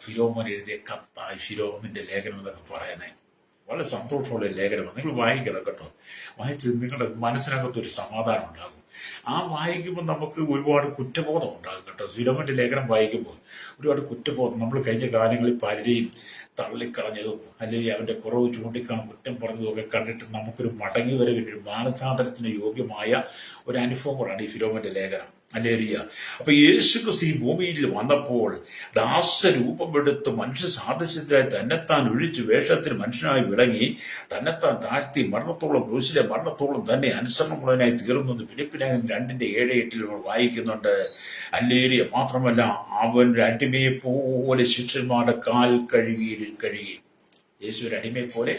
ഫിലോമോൻ എഴുതിയ കത്തായി ഫിലോമിന്റെ ലേഖനം എന്നൊക്കെ പറയുന്നത്. വളരെ സന്തോഷമുള്ള ലേഖനമാണ്. നിങ്ങൾ വായിക്കണം കേട്ടോ. വായിച്ച് നിങ്ങളുടെ മനസ്സിനകത്തൊരു സമാധാനം ഉണ്ടാകും. വായിക്കുമ്പോൾ നമുക്ക് ഒരുപാട് കുറ്റബോധം ഉണ്ടാകും കേട്ടോ. ഫിലോമന്റെ ലേഖനം വായിക്കുമ്പോൾ ഒരുപാട് കുറ്റബോധം. നമ്മൾ കഴിഞ്ഞ കാലങ്ങളിൽ പലരെയും തള്ളിക്കളഞ്ഞതും അല്ലെങ്കിൽ അവന്റെ കുറവ് ചൂണ്ടിക്കാണും കുറ്റം പറഞ്ഞതും ഒക്കെ കണ്ടിട്ട് നമുക്കൊരു മടങ്ങി വരവിൻ്റെ ഒരു മാനസാന്തരത്തിന് യോഗ്യമായ ഒരു അനുഭവം കൂടാണ് ഈ ഫിലോമന്റെ ലേഖനം. ഹല്ലേലൂയ. അപ്പൊ യേശു ക്രിസ്തു ഈ ഭൂമിയിൽ വന്നപ്പോൾ ദാസരൂപമെടുത്ത് മനുഷ്യ സാദൃശ്യത്തിലായി തന്നെത്താൻ ഒഴിച്ച് വേഷത്തിന് മനുഷ്യനായി വിളങ്ങി തന്നെത്താൻ താഴ്ത്തി മരണത്തോളം ക്രൂശിലെ മരണത്തോളം തന്നെ അനുസരണമുള്ളവനായി തീർന്നു എന്ന് ഫിലിപ്പിലേഖനം 2:7-8 നമ്മൾ വായിക്കുന്നുണ്ട്. ഹല്ലേലൂയ. മാത്രമല്ല അവൻ ഒരു അടിമയെ പോലെ ശിഷ്യന്മാരുടെ കാൽ കഴുകി. യേശു ഒരു അടിമയെ പോലെ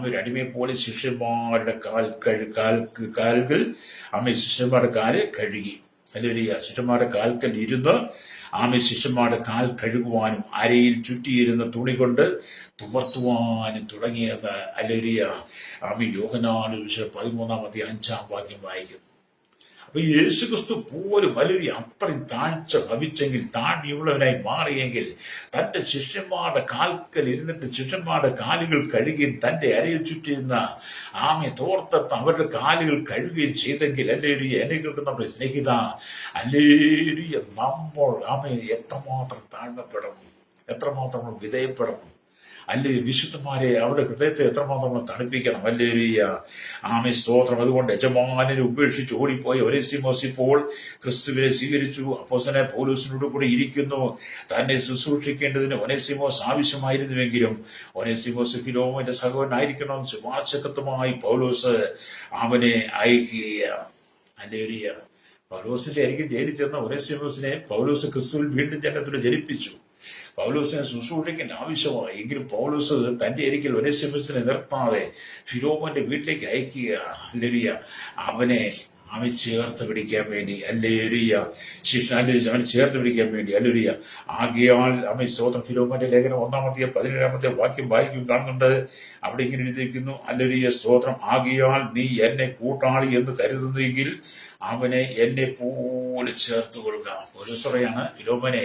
ഒരു അടിമയെ പോലെ ശിഷ്യന്മാരുടെ കാലുകൾ ശിഷ്യന്മാരുടെ കാല് കഴുകി. ഹല്ലേലൂയ. ശിഷ്യന്മാരുടെ കാൽക്കൽ ഇരുന്ന് ശിഷ്യന്മാരുടെ കാൽ കഴുകുവാനും അരയിൽ ചുറ്റിയിരുന്ന തുണി കൊണ്ട് തുമർത്തുവാനും തുടങ്ങിയത്. ഹല്ലേലൂയ. യോഹന്നാൻ 13:5 വായിക്കുന്നു. അപ്പൊ യേശുക്രിസ്തു പോലും ഹല്ലേലൂയ അത്രയും താഴ്ച ഭവിച്ചെങ്കിൽ, താഴ്ചയുള്ളവനായി മാറിയെങ്കിൽ, തന്റെ ശിഷ്യന്മാരുടെ കാൽക്കൽ ഇരുന്നിട്ട് ശിഷ്യന്മാരുടെ കാലുകൾ കഴുകി തന്റെ അരയിൽ ചുറ്റിരുന്ന തോർത്തത്ത് അവരുടെ കാലുകൾ കഴുകുകയും ചെയ്തെങ്കിൽ, ഹല്ലേലൂയ, എന്നെ കേൾക്കുന്ന നമ്മുടെ സ്നേഹിത, ഹല്ലേലൂയ, നമ്മൾ എത്രമാത്രം താഴ്മപ്പെടണം, എത്രമാത്രം വിധേയപ്പെടണം. അല്ലേ വിശുദ്ധന്മാരെ അവരുടെ ഹൃദയത്തെ എത്രമാത്രം തണുപ്പിക്കണം. ഹല്ലേലൂയ. സ്തോത്രം. അതുകൊണ്ട് യജമാനനെ ഉപേക്ഷിച്ച് ഓടിപ്പോയി ഒനേസിമോസ് ഇപ്പോൾ ക്രിസ്തുവിനെ സ്വീകരിച്ചു. അപ്പോസ്തലനായ പൗലോസിനോട് കൂടി ഇരിക്കുന്നു. തന്നെ ശുശ്രൂഷിക്കേണ്ടതിന് ഒനേസിമോസ് ആവശ്യമായിരുന്നുവെങ്കിലും ഒനേസിമോസ് ഫിലോമോന്റെ സഹോദരനായിരിക്കണം. ശുപാർശകത്വമായി പൗലോസ് അവനെ അയക്കുക. ഹല്ലേലൂയ. പൗലോസിന്റെ അരികിൽ ജയിലിൽ ചെന്ന ഒനേസിമോസിനെ പൗലോസ് ക്രിസ്തുവിൽ വീണ്ടും ജനത്തോട് ജനിപ്പിച്ചു. പൗലോസിനെ ശുശ്രൂഷിക്കേണ്ട ആവശ്യമായി. എങ്കിലും പൗലോസ് തന്റെ അരികിൽ ഒനേസിമോസിനെ നിർത്താതെ ഫിലോമോന്റെ വീട്ടിലേക്ക് അയക്കുക. ഹല്ലേലൂയ. അവനെ ചേർത്ത് പിടിക്കാൻ വേണ്ടി. ഹല്ലേലൂയ. അവനെ ചേർത്ത് പിടിക്കാൻ വേണ്ടി. ഹല്ലേലൂയ. ആകയാൽ സ്തോത്രം. ഫിലോമോന്റെ ലേഖനം 1-17 വാക്യം വായിക്കും കാണുന്നുണ്ട്. അവിടെ ഇങ്ങനെ എഴുതിയിരിക്കുന്നു. ഹല്ലേലൂയ. സ്തോത്രം. ആകയാൽ നീ എന്നെ കൂട്ടാളി എന്ന് കരുതുന്നെങ്കിൽ അവനെ എന്നെ പോലെ ചേർത്ത് കൊള്ളുക. പൗലോസ് പറയാണ്, ഫിലോമോനെ,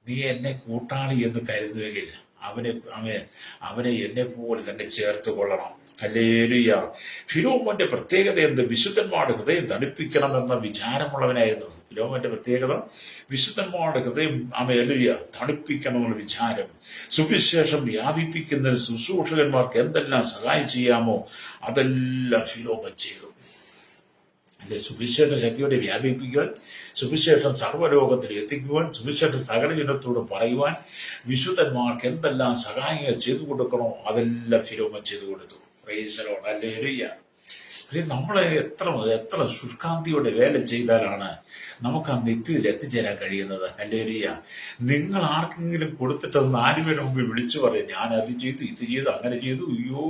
നീ എന്നെ കൂട്ടാളി എന്ന് കരുതുമെങ്കിൽ അവനെ എന്നെ പോലെ തന്നെ ചേർത്ത് കൊള്ളണം. ഹല്ലേലൂയ. ഫിലോമോന്റെ പ്രത്യേകത എന്ത്? വിശുദ്ധന്മാരുടെ ഹൃദയം തണുപ്പിക്കണമെന്ന വിചാരമുള്ളവനായിരുന്നു. ഫിലോമോന്റെ പ്രത്യേകത വിശുദ്ധന്മാരുടെ ഹൃദയം ഹല്ലേലൂയ തണുപ്പിക്കണമെന്നുള്ള വിചാരം. സുവിശേഷം വ്യാപിപ്പിക്കുന്ന ശുശ്രൂഷകന്മാർക്ക് എന്തെല്ലാം സഹായം ചെയ്യാമോ അതെല്ലാം ഫിലോമോൻ ചെയ്തു. അല്ലെ, സുവിശേഷ ശക്തിയോടെ വ്യാപിപ്പിക്കുവാൻ, സുവിശേഷം സർവ്വലോകത്തിൽ എത്തിക്കുവാൻ, സുവിശേഷം സകല ജനത്തോട് പറയുവാൻ വിശുദ്ധന്മാർക്ക് എന്തെല്ലാം സഹായങ്ങൾ ചെയ്തു കൊടുക്കണോ അതെല്ലാം ഫിലോമോൻ ചെയ്തു കൊടുത്തു. Price the Lord. ഹല്ലേലൂയ. നമ്മളെ എത്ര ശുഷ്കാന്തിയോടെ വേല ചെയ്താലാണ് നമുക്ക് ആ നിത്യത്തിൽ എത്തിച്ചേരാൻ കഴിയുന്നത്. ഹല്ലേലൂയ. നിങ്ങൾ ആർക്കെങ്കിലും കൊടുത്തിട്ട് അത് 4 പേരുടെ മുമ്പിൽ വിളിച്ചു പറയും, ഞാൻ അത് ചെയ്തു, ഇത് ചെയ്തു, അങ്ങനെ ചെയ്തു. അയ്യോ,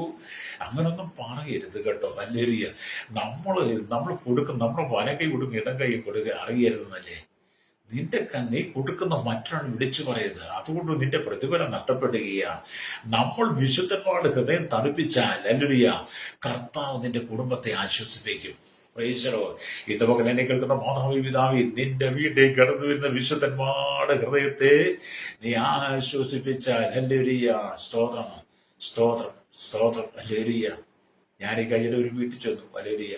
അങ്ങനൊന്നും പറയരുത് കേട്ടോ. ഹല്ലേലൂയ. നമ്മൾ കൊടുക്കും, നമ്മുടെ വലകൈ കൊടുക്കും, ഇടം കൈ കൊടുക്കുക അറിയരുതെന്നല്ലേ. നീ കൊടുക്കുന്ന മറ്റൊരാൾ വിളിച്ചു പറയരുത്. അതുകൊണ്ട് നിന്റെ പ്രതിഫലം നഷ്ടപ്പെടുകയാണ്. നമ്മൾ വിശുദ്ധന്മാരുടെ ഹൃദയം തണുപ്പിച്ചാൽ ഹല്ലേലൂയ കർത്താവ് നിന്റെ കുടുംബത്തെ ആശ്വസിപ്പിക്കും. Price the Lord. ഇന്ന് പകൽ എന്നെ കേൾക്കുന്ന മാതാവേ, പിതാവേ, നിന്റെ വീട്ടിലേക്ക് കടന്നു വരുന്ന വിശുദ്ധന്മാരുടെ ഹൃദയത്തെ നീ ആശ്വസിപ്പിച്ചാൽ ഹല്ലേലൂയ. സ്തോത്രം, സ്തോത്രം, സ്തോത്രം. ഹല്ലേലൂയ. ഞാൻ ഈ കഴിഞ്ഞ ഒരു വീട്ടിൽ ചെന്നു. ഹല്ലേലൂയ.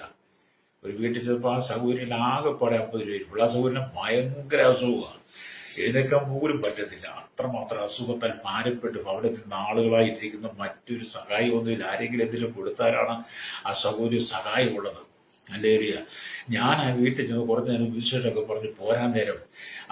ഒരു വീട്ടിൽ ചെന്നപ്പോൾ ആ സൗകര്യം ആകെപ്പാടെ 50 രൂപ. ഉള്ള സൗകര്യം ഭയങ്കര അസുഖമാണ്. എഴുന്നേക്കാൻ പോലും പറ്റത്തില്ല. അത്രമാത്രം അസുഖത്താൽ ഭാരപ്പെട്ടു അവിടെ നാളുകളായിട്ടിരിക്കുന്ന മറ്റൊരു സഹായമൊന്നുമില്ല. ആരെങ്കിലും എന്തെങ്കിലും കൊടുത്താലാണ് ആ സൗകര്യം സഹായമുള്ളത്. ഹല്ലേലൂയ. ഞാൻ ആ വീട്ടിൽ ചെന്ന് കുറച്ച് നേരം വിശേഷമൊക്കെ പറഞ്ഞ് പോരാൻ നേരം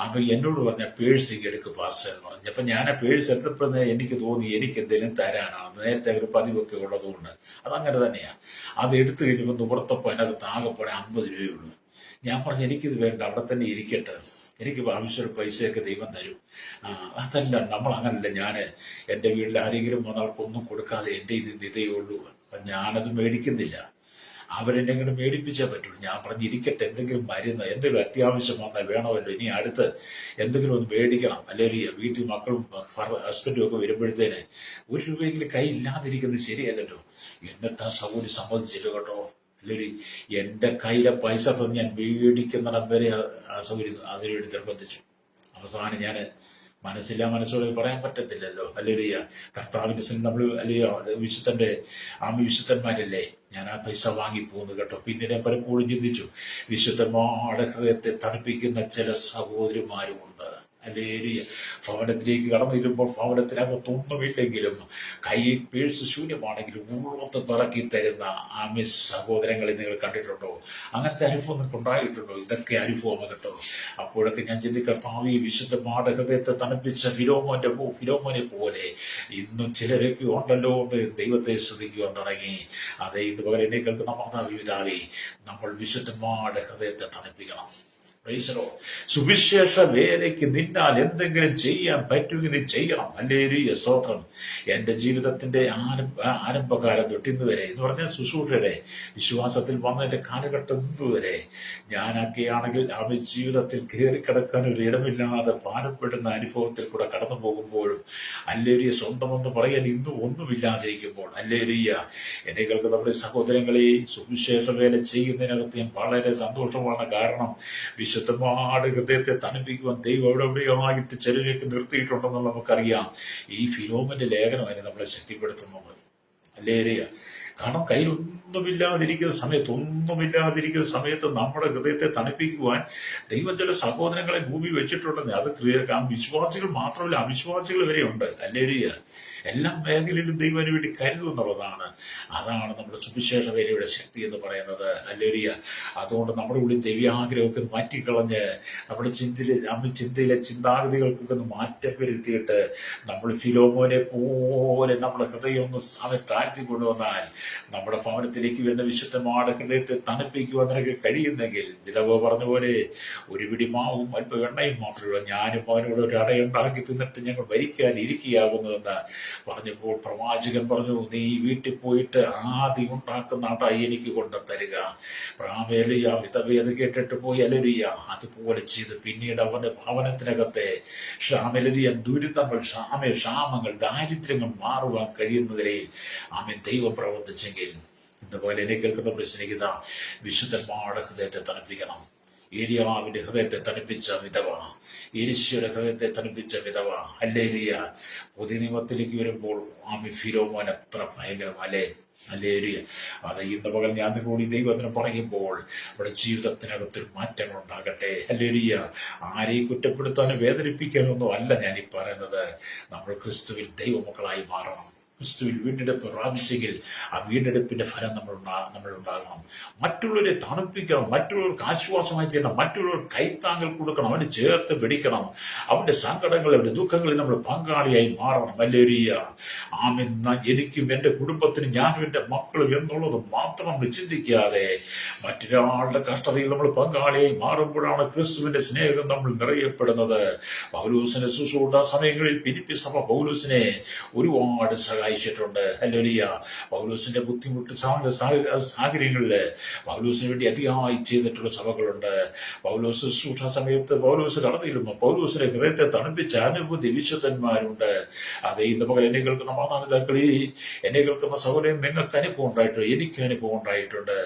അപ്പൊ എന്നോട് പറഞ്ഞ പേഴ്സ് എടുക്ക് പാസ്റ്റർ എന്ന് പറഞ്ഞു. അപ്പൊ ഞാൻ ആ പേഴ്സ് എടുത്തപ്പോഴേ എനിക്ക് തോന്നി എനിക്ക് എന്തെങ്കിലും തരാനാണ്. നേരത്തെ ഒരു പതിവൊക്കെ ഉള്ളതുകൊണ്ട് അതങ്ങനെ തന്നെയാണ്. അത് എടുത്തു കഴിയുമ്പോൾ നുപുറത്തപ്പോൾ അതിനകത്ത് ആകെപ്പാടെ 50 രൂപയുള്ളൂ. ഞാൻ പറഞ്ഞു, എനിക്കിത് വേണ്ട, അവിടെ തന്നെ ഇരിക്കട്ടെ, എനിക്ക് ആവശ്യമുള്ള പൈസയൊക്കെ ദൈവം തരും. അതല്ല, നമ്മൾ അങ്ങനല്ല. ഞാൻ എൻ്റെ വീട്ടിൽ ആരെങ്കിലും വന്നവർക്കൊന്നും കൊടുക്കാതെ എൻ്റെ ഇതേ ഉള്ളൂ. ഞാനത് മേടിക്കുന്നില്ല. അവരെന്തെങ്കിലും മേടിപ്പിച്ചേ പറ്റുള്ളൂ. ഞാൻ പറഞ്ഞിരിക്കട്ടെ, എന്തെങ്കിലും മരുന്ന്, എന്തെങ്കിലും അത്യാവശ്യം വന്നാൽ വേണമല്ലോ, ഇനി അടുത്ത് എന്തെങ്കിലും ഒന്ന് മേടിക്കണം. അല്ലെങ്കിൽ വീട്ടിൽ മക്കളും ഹസ്ബൻഡും ഒക്കെ വരുമ്പോഴത്തേന് 1 രൂപയെങ്കിലും കൈ ഇല്ലാതിരിക്കുന്നത് ശരിയല്ലല്ലോ. എന്നിട്ട് ആ സൗകര്യം സമ്മതിച്ചില്ല കേട്ടോ. അല്ലെങ്കിൽ എൻ്റെ കയ്യിലെ പൈസ തന്നെ ഞാൻ മേടിക്കുന്നിടം വരെ ആ സൗകര്യം അതിനുവേണ്ടി നിർബന്ധിച്ചു. അവസാനം ഞാൻ മനസ്സോടെ പറയാൻ പറ്റത്തില്ലല്ലോ. അല്ലെങ്കിൽ കർത്താവിന്റെ നമ്മൾ അല്ലെങ്കിൽ വിശുദ്ധന്മാരല്ലേ, ഞാൻ ആ പൈസ വാങ്ങിപ്പോകുന്നു കേട്ടോ. പിന്നീട് പലപ്പോഴും ചിന്തിച്ചു, വിശുദ്ധന്മാരുടെ ഹൃദയത്തെ തണുപ്പിക്കുന്ന ചില സഹോദരിമാരുമുണ്ട്. അല്ലെങ്കിൽ ഭവനത്തിലേക്ക് കടന്നു ചെല്ലുമ്പോൾ ഭവനത്തിനകത്തൊന്നുമില്ലെങ്കിലും കയ്യിൽ പേഴ്സ് ശൂന്യമാണെങ്കിലും ഉള്ളത്ത് പിറക്കി തരുന്ന ആമി സഹോദരങ്ങളെ നിങ്ങൾ കണ്ടിട്ടുണ്ടോ? അങ്ങനത്തെ അനുഭവം നിങ്ങൾക്ക് ഉണ്ടായിട്ടുണ്ടോ? ഇതൊക്കെ അനുഭവമാണ് കേട്ടോ. അപ്പോഴൊക്കെ ഞാൻ ചിന്തിക്കർത്താവ് ഈ വിശുദ്ധമായ ഹൃദയത്തെ തണുപ്പിച്ച ഫിലോമോനെ പോലെ ഇന്നും ചിലരൊക്കെ ഉണ്ടല്ലോ എന്ന് ദൈവത്തെ സ്തുതിക്കുവാൻ തുടങ്ങി. അതേ ഇത് പകരം എന്നെ കേൾക്കുന്ന മാതാവി പിതാവേ, നമ്മൾ വിശുദ്ധമായ ഹൃദയത്തെ തണുപ്പിക്കണം. സുവിശേഷ വേലയ്ക്ക് നിന്നാൽ എന്തെങ്കിലും ചെയ്യാൻ പറ്റുമെങ്കിൽ നീ ചെയ്യണം. ഹല്ലേലൂയ, സ്തോത്രം. എന്റെ ജീവിതത്തിന്റെ ആരംഭകാലം തൊട്ടിന്ന് വരെ എന്ന് പറഞ്ഞാൽ ശുശ്രൂഷയുടെ വിശ്വാസത്തിൽ വന്നതിന്റെ കാലഘട്ടം ഇന്നുവരെ ഞാനൊക്കെയാണെങ്കിൽ ആ ജീവിതത്തിൽ കയറിക്കിടക്കാൻ ഒരു ഇടമില്ലാതെ ഭാരപ്പെടുന്ന അനുഭവത്തിൽ കൂടെ കടന്നു പോകുമ്പോഴും ഹല്ലേലൂയ, സ്വന്തമെന്ന് പറയാൻ ഇന്നും ഒന്നുമില്ലാതിരിക്കുമ്പോൾ ഹല്ലേലൂയ, എന്നെ കേൾക്കുന്ന നമ്മുടെ സഹോദരങ്ങളെ, സുവിശേഷ വേല ചെയ്യുന്നതിനകത്ത് ഞാൻ വളരെ സന്തോഷമാണ്. കാരണം വിശുദ്ധമായ ഹൃദയത്തെ തണുപ്പിക്കുവാൻ ദൈവം എവിടെയോ ആയിട്ട് ചിലരേക്ക് നിർത്തിയിട്ടുണ്ടെന്നുള്ള നമുക്കറിയാം. ഈ ഫിലോമന്റെ ലേഖനമാണ് നമ്മളെ ശക്തിപ്പെടുത്തുന്നത്. ഹല്ലേലൂയ. കാരണം ഒന്നുമില്ലാതിരിക്കുന്ന സമയത്ത് നമ്മുടെ ഹൃദയത്തെ തണുപ്പിക്കുവാൻ ദൈവം ചില സഹോദരങ്ങളെ ഭൂമി വെച്ചിട്ടുണ്ടെന്ന്. അത് വിശ്വാസികൾ മാത്രമല്ല, അവിശ്വാസികൾ വരെ ഉണ്ട്. ഹല്ലേലൂയ. എല്ലാ മേഖലയിലും ദൈവം അതിനു വേണ്ടി കരുതുന്നുള്ളതാണ്. അതാണ് നമ്മുടെ സുവിശേഷ വേലയുടെ ശക്തി എന്ന് പറയുന്നത്. ഹല്ലേലൂയ. അതുകൊണ്ട് നമ്മുടെ ഉള്ളിൽ ദൈവ്യാഗ്രഹമൊക്കെ മാറ്റിക്കളഞ്ഞ് നമ്മുടെ ചിന്തയിലെ ചിന്താഗതികൾക്കൊക്കെ ഒന്ന് മാറ്റം വരുത്തിയിട്ട് നമ്മൾ ഫിലോമോനെ പോലെ നമ്മുടെ ഹൃദയം ഒന്ന് താഴ്ത്തി കൊണ്ടുവന്നാൽ നമ്മുടെ ഭവനത്തിലേക്ക് വരുന്ന വിശുദ്ധമായ ഹൃദയത്തെ തണുപ്പിക്കുവാൻ നിനക്ക് കഴിയുന്നെങ്കിൽ, വിധവ പറഞ്ഞ പോലെ ഒരു പിടി മാവും അല്പം എണ്ണയും മാത്രമേ ഞാനും അവനോട് ഒരു അടയുണ്ടാക്കി തിന്നിട്ട് ഞങ്ങൾ ഭരിക്കാൻ ഇരിക്കുകയാകുന്നുവെന്ന് പറഞ്ഞപ്പോൾ പ്രവാചകൻ പറഞ്ഞു, നീ വീട്ടിൽ പോയിട്ട് ആദ്യം ഉണ്ടാക്കുന്ന അട എനിക്ക് കൊണ്ടു തരിക. പ്രാമേലിയ വിധവേത് കേട്ടിട്ട് പോയി അലരിയ അതുപോലെ ചെയ്ത് പിന്നീട് അവന്റെ ഭവനത്തിനകത്തെ ദുരിതങ്ങൾ, ക്ഷാമങ്ങൾ, ദാരിദ്ര്യങ്ങൾ മാറുവാൻ കഴിയുന്നതിനെ ആമേൻ ദൈവം പ്രവർത്തിച്ചെങ്കിൽ, ഇതുപോലെ എന്നെ കേൾക്കുന്ന സ്നേഹിത, വിശുദ്ധന്മാരുടെ ഹൃദയത്തെ തണുപ്പിക്കണം. ഏലിയാവിന്റെ ഹൃദയത്തെ തണുപ്പിച്ച വിധവ, ഈശോയുടെ ഹൃദയത്തെ തണുപ്പിച്ച വിധവ. ഹല്ലേലൂയ. പുതിയ നിയമത്തിലേക്ക് വരുമ്പോൾ ആമി ഫിലോമോൻ എത്ര ഭയങ്കരം അല്ലേ. ഹല്ലേലൂയ. അത് ഇന്ന് പകൽ ഞാൻ കൂടി ദൈവത്തിന് പറയുമ്പോൾ നമ്മുടെ ജീവിതത്തിനകത്തൊരു മാറ്റങ്ങൾ ഉണ്ടാകട്ടെ. ഹല്ലേലൂയ. ആരെയും കുറ്റപ്പെടുത്താനും വേദനിപ്പിക്കാനൊന്നും അല്ല ഞാനീ പറയുന്നത്. നമ്മൾ ക്രിസ്തുവിൽ ദൈവമക്കളായി മാറണം. ക്രിസ്തുവിൽ വീണ്ടെടുപ്പ് പ്രാപിച്ചെങ്കിൽ ആ വീണ്ടെടുപ്പിന്റെ ഫലം നമ്മളുണ്ടാകണം. മറ്റുള്ളവരെ തണുപ്പിക്കണം, മറ്റുള്ളവർക്ക് ആശ്വാസമായി തീരണം, മറ്റുള്ളവർക്ക് കൈത്താങ്കൽ കൊടുക്കണം, അവന് ചേർത്ത് പിടിക്കണം. അവന്റെ സങ്കടങ്ങളിൽ, അവന്റെ ദുഃഖങ്ങളിൽ നമ്മൾ പങ്കാളിയായി മാറണം. ഹല്ലേലൂയ. ആമേൻ. എനിക്കും എന്റെ കുടുംബത്തിനും ഞാനും എന്റെ മക്കളും എന്നുള്ളത് മാത്രം നമ്മൾ ചിന്തിക്കാതെ മറ്റൊരാളുടെ കഷ്ടതയിൽ നമ്മൾ പങ്കാളിയായി മാറുമ്പോഴാണ് ക്രിസ്തുവിന്റെ സ്നേഹം നമ്മൾ നിറയപ്പെടുന്നത്. പൗലോസിന്റെ ശുശ്രൂഷ സമയങ്ങളിൽ ഫിലിപ്പി സഭ പൗലോസിനെ ഒരുപാട് സഹായിച്ചിട്ടുണ്ട്. ഹല്ലേലൂയ. പൗലോസിന്റെ ബുദ്ധിമുട്ട് സാഹചര്യങ്ങളില് പൗലോസിന് വേണ്ടി അധികമായി ചെയ്തിട്ടുള്ള സഭകളുണ്ട്. പൗലോസ് ശുശ്രൂഷ സമയത്ത് പൗലോസ് കടന്നിരുന്നു. പൗലോസിന്റെ ഹൃദയത്തെ തണുപ്പിച്ച അനുഭൂതി വിശുദ്ധന്മാരുണ്ട്. അതേ ഇന്ന് പകൽ എന്നെ കേൾക്കുന്ന മാതാപിതാക്കളെ, എന്നെ കേൾക്കുന്ന സഹോദരൻ, നിങ്ങൾക്ക് അനുഭവം ഉണ്ടായിട്ടുണ്ട്, എനിക്ക് അനുഭവം ഉണ്ടായിട്ടുണ്ട്.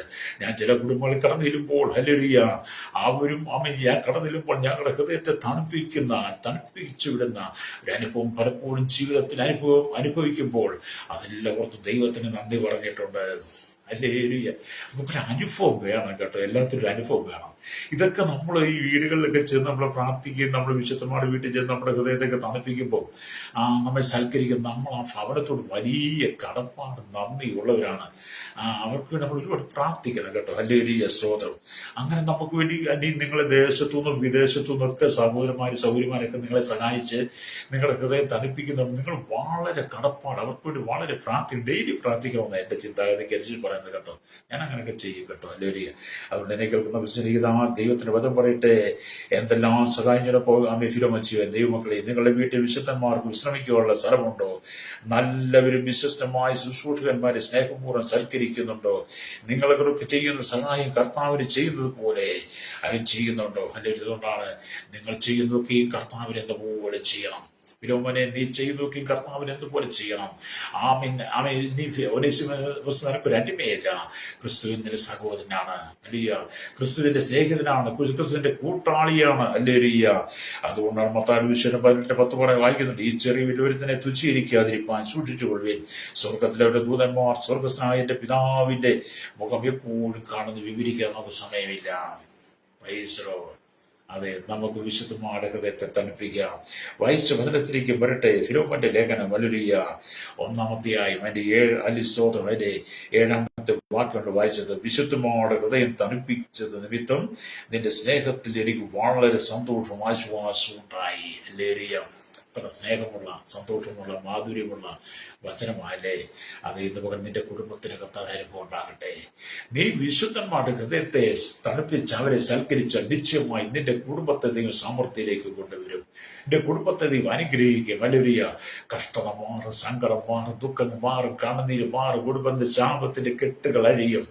ഞാൻ ചില കുടുംബങ്ങളിൽ കടന്നിരുമ്പോൾ ഹല്ലേലൂയ, അവരും ഞാൻ കടന്നിരുമ്പോൾ ഞങ്ങളുടെ ഹൃദയത്തെ തണുപ്പിച്ചു വിടുന്ന ഒരു അനുഭവം പലപ്പോഴും ജീവിതത്തിൽ അനുഭവിക്കുമ്പോൾ അതെല്ലാം ഓർത്ത് ദൈവത്തിന് നന്ദി പറഞ്ഞിട്ടുണ്ട്. ഹല്ലേലൂയ. നമുക്കൊരു അനുഭവം വേണം കേട്ടോ. എല്ലാത്തിനും ഒരു അനുഭവം വേണം. ഇതൊക്കെ നമ്മൾ ഈ വീടുകളിലൊക്കെ ചെന്ന് നമ്മൾ പ്രാർത്ഥിക്കുകയും നമ്മൾ വിശുദ്ധന്മാരുടെ വീട്ടിൽ ചെന്ന് നമ്മുടെ ഹൃദയത്തൊക്കെ തണുപ്പിക്കുമ്പോൾ നമ്മെ സൽക്കരിക്കും. നമ്മൾ ആ ഭവനത്തോട് വലിയ കടപ്പാട്, നന്ദി ഉള്ളവരാണ്. അവർക്ക് വേണ്ടി നമ്മൾ ഒരുപാട് പ്രാർത്ഥിക്കണം കേട്ടോ. ഹല്ലേലൂയ, സ്തോത്രം. അങ്ങനെ നമുക്ക് വേണ്ടി നിങ്ങളെ ദേശത്തുനിന്നും വിദേശത്തുനിന്നും ഒക്കെ സൗകര്യമാരൊക്കെ നിങ്ങളെ സഹായിച്ച് നിങ്ങളുടെ ഹൃദയം തണുപ്പിക്കുന്നുണ്ട്. നിങ്ങൾ വളരെ കടപ്പാട്, അവർക്ക് വേണ്ടി വളരെ ഡെയിലി പ്രാർത്ഥിക്കണമെന്ന് എന്റെ ചിന്താഗതിക്ക് അനുസരിച്ച് പറയുന്നത് കേട്ടോ. ഞാൻ അങ്ങനെയൊക്കെ ചെയ്യും കേട്ടോ. ഹല്ലേലൂയ. അതുകൊണ്ട് എന്നെ കേൾക്കുന്ന വിശ്വസിക്കുന്ന ദൈവത്തിന് വധം പറയട്ടെ. എന്തെല്ലാം സഹായിച്ചപ്പോ ഫിലോമോൻ ചെയ്യുവാൻ ദൈവമക്കളെ, നിങ്ങളുടെ വീട്ടിൽ വിശുദ്ധന്മാർക്ക് വിശ്രമിക്കാനുള്ള സ്ഥലമുണ്ടോ? നല്ലവരും വിശ്വസ്തമായ ശുശ്രൂഷകന്മാരെ സ്നേഹപൂർവ്വം സൽക്കരിക്കുന്നുണ്ടോ? നിങ്ങളൊക്കെ ചെയ്യുന്ന സഹായം കർത്താവിന് ചെയ്യുന്നത് പോലെ അവൻ ചെയ്യുന്നുണ്ടോ? അല്ലെങ്കിൽ ഇതുകൊണ്ടാണ് നിങ്ങൾ ചെയ്യുന്നതൊക്കെ കർത്താവിന് എന്നപോലെ ചെയ്യണം. ഫിലോമോനെ, നീ ചെയ്തു നോക്കി കർത്താവിന് എന്തുപോലെ ചെയ്യണം. നിനക്കൊരു അടിമയില്ല. ക്രിസ്തുവിന്റെ സഹോദരനാണ്. ഹല്ലേലൂയ. ക്രിസ്തുവിന്റെ സ്നേഹിതനാണ്, ക്രിസ്തുവിന്റെ കൂട്ടാളിയാണ്. ഹല്ലേലൂയ. അതുകൊണ്ടാണ് മത്തായി 18:10 വായിക്കുന്നുണ്ട്, ഈ ചെറിയ വലിയൊരുത്തനെ തുച്ഛീകരിക്കാതിരിക്കാൻ സൂക്ഷിച്ചുകൊള്ളുവിൻ. സ്വർഗത്തിലെ അവരുടെ ദൂതന്മാർ സ്വർഗസ്നായ എന്റെ പിതാവിന്റെ മുഖം എപ്പോഴും കാണുന്നു. വിവരിക്കാൻ നമുക്ക് സമയമില്ല. Price the Lord. അതെ, നമുക്ക് വിശുദ്ധമായ ഹൃദയത്തെ തണുപ്പിക്കാം. വായിച്ച വചനത്തിലേക്ക് വരട്ടെ. ഫിലോമോന്റെ ലേഖനം വലുരിയ 1-ാം അതിന്റെ 7 അതിന്റെ 7-ാമത്തെ വാക്യമാണ് വായിച്ചത്. വിശുദ്ധമായ ഹൃദയം തണുപ്പിച്ചത് നിമിത്തം നിന്റെ സ്നേഹത്തിൽ എനിക്ക് വളരെ സന്തോഷവും ആശ്വാസവും ഉണ്ടായി. ഹല്ലേലൂയ. അത്ര സ്നേഹമുള്ള, സന്തോഷമുള്ള, മാധുര്യമുള്ള വചനമായല്ലേ അത്. ഇന്ന് പകൽ നിന്റെ കുടുംബത്തിനകത്ത് അനുഭവം ഉണ്ടാകട്ടെ. നീ വിശുദ്ധന്മാരുടെ ഹൃദയത്തെ തണുപ്പിച്ച് അവരെ സൽക്കരിച്ച നിശ്ചയമായി നിന്റെ കുടുംബത്തെ ദൈവം സമൃദ്ധിയിലേക്ക് കൊണ്ടുവരും. നിന്റെ കുടുംബത്തെ ദൈവം അനുഗ്രഹിക്കുക. വലിയ കഷ്ടത മാറും, സങ്കടം മാറും, ദുഃഖം മാറും, കണ്ണുനീര് മാറും, കുടുംബത്തിന്റെ ശാപത്തിന്റെ കെട്ടുകൾ അഴിയും.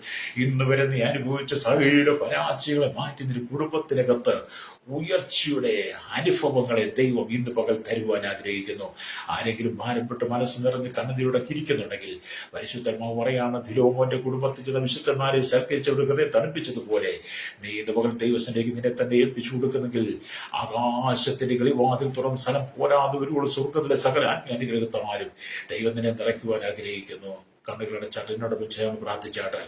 ഇന്ന് വരെ നീ അനുഭവിച്ച സകല പരാജയങ്ങളെ മാറ്റി നിന്റെ കുടുംബത്തിനകത്ത് ഉയർച്ചയുടെ അനുഭവങ്ങളെ ദൈവം ഇന്ന് പകൽ തരുവാൻ ആഗ്രഹിക്കുന്നു. ആരെങ്കിലും ഭാരപ്പെട്ട് മനസ്സ് നിറഞ്ഞ് കണ്ണുനീരോടെ ഇരിക്കുന്നുണ്ടെങ്കിൽ പരിശുദ്ധന്മാവ് പറയാണ്, ഫിലോമോന്റെ കുടുംബത്തിൽ ചെന്ന വിശുദ്ധന്മാരെ സൽക്കരിച്ചവരുടെ ഹൃദയം തണുപ്പിച്ചതുപോലെ നീ ഇന്ന് പകൽ ദൈവത്തിലേക്ക് നിന്നെ തന്നെ ഏൽപ്പിച്ചു കൊടുക്കുന്നെങ്കിൽ ആകാശത്തിന്റെ കിളിവാതിൽ തുറന്ന സ്ഥലം പോരാതെ ഒരുപാട് സ്വർഗത്തിലെ സകല ആത്മീയാനുഗ്രഹത്തമാരും ദൈവം നിന്നെ നിറയ്ക്കുവാൻ ആഗ്രഹിക്കുന്നു. കണ്ണുകളടച്ചാട്ട് എന്നോടൊപ്പം ചേർന്ന് പ്രാർത്ഥിച്ചാട്ടെ.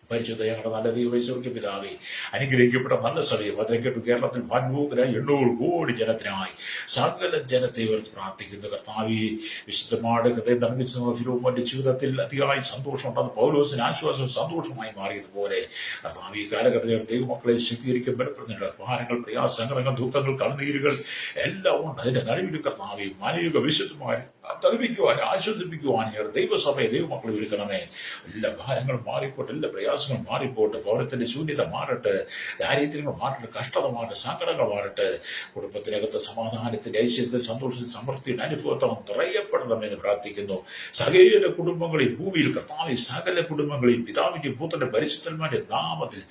പരിശുദ്ധ ഞങ്ങളുടെ നല്ല ദൈവ പിതാവേ, അനുഗ്രഹിക്കപ്പെട്ട നല്ല സമയം അതിനെ കേട്ടു കേരളത്തിൽ ഭാഗ്യഭൂതരായി 800 കോടി ജനത്തിനായി സകല ജനത്തെ ഉയർത്തി പ്രാർത്ഥിക്കുന്നു. കർത്താവേ, വിശുദ്ധമായ ഹൃദയം തണുപ്പിച്ച ഫിലോമോന്റെ ജീവിതത്തിൽ അതിയായ സന്തോഷം ഉണ്ടെന്ന് പൗലോസിന് ആശ്വാസവും സന്തോഷമായി മാറിയതുപോലെ കർത്താവേ, ഈ കാലഘട്ടത്തിൽ ദൈവമക്കളെ ശുദ്ധീകരിക്കും ബലപ്പെടുന്നുണ്ട്. ഭാരങ്ങൾ, പ്രയാസങ്ങൾ, ദുഃഖങ്ങൾ, കണ്ണുനീരുകൾ എല്ലാം ഉണ്ട്. അതിന്റെ നടുവിൽ കർത്താവേ, മാനവിക വിശുദ്ധമായി തണുപ്പിക്കുവാൻ, ആശ്വസിപ്പിക്കുവാൻ ദൈവസഭയെ ദൈവമക്കളെ ഒരുക്കണമേ. എല്ലാ ഭാരങ്ങളും മാറിപ്പോട്ടെ, എല്ലാ പ്രയാസങ്ങൾ മാറിപ്പോട്ടെ, ഭവനത്തിന്റെ ശൂന്യത മാറട്ടെ, ദാരിദ്ര്യങ്ങൾ മാറട്ടെ, കഷ്ടത മാറട്ടെ, സങ്കടങ്ങൾ മാറട്ടെ. കുടുംബത്തിനകത്ത് സമാധാനത്തിന്റെ, ഐശ്വര്യത്തിൽ, സന്തോഷത്തിൽ, സമൃദ്ധിയുടെ അനുഭവത്തോളം നിറയപ്പെടണമെന്ന് പ്രാർത്ഥിക്കുന്നു. സകല കുടുംബങ്ങളിൽ ഭൂമിയിൽ കർത്താവേ, സകല കുടുംബങ്ങളിൽ പിതാവിന്റെ പുത്രന്റെ പരിശുദ്ധന്മാരുടെ നാമത്തിൽ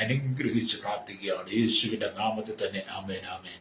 അനുഗ്രഹിച്ച് പ്രാർത്ഥിക്കുകയാണ്. യേശുവിന്റെ നാമത്തിൽ തന്നെ. ആമേൻ, ആമേൻ.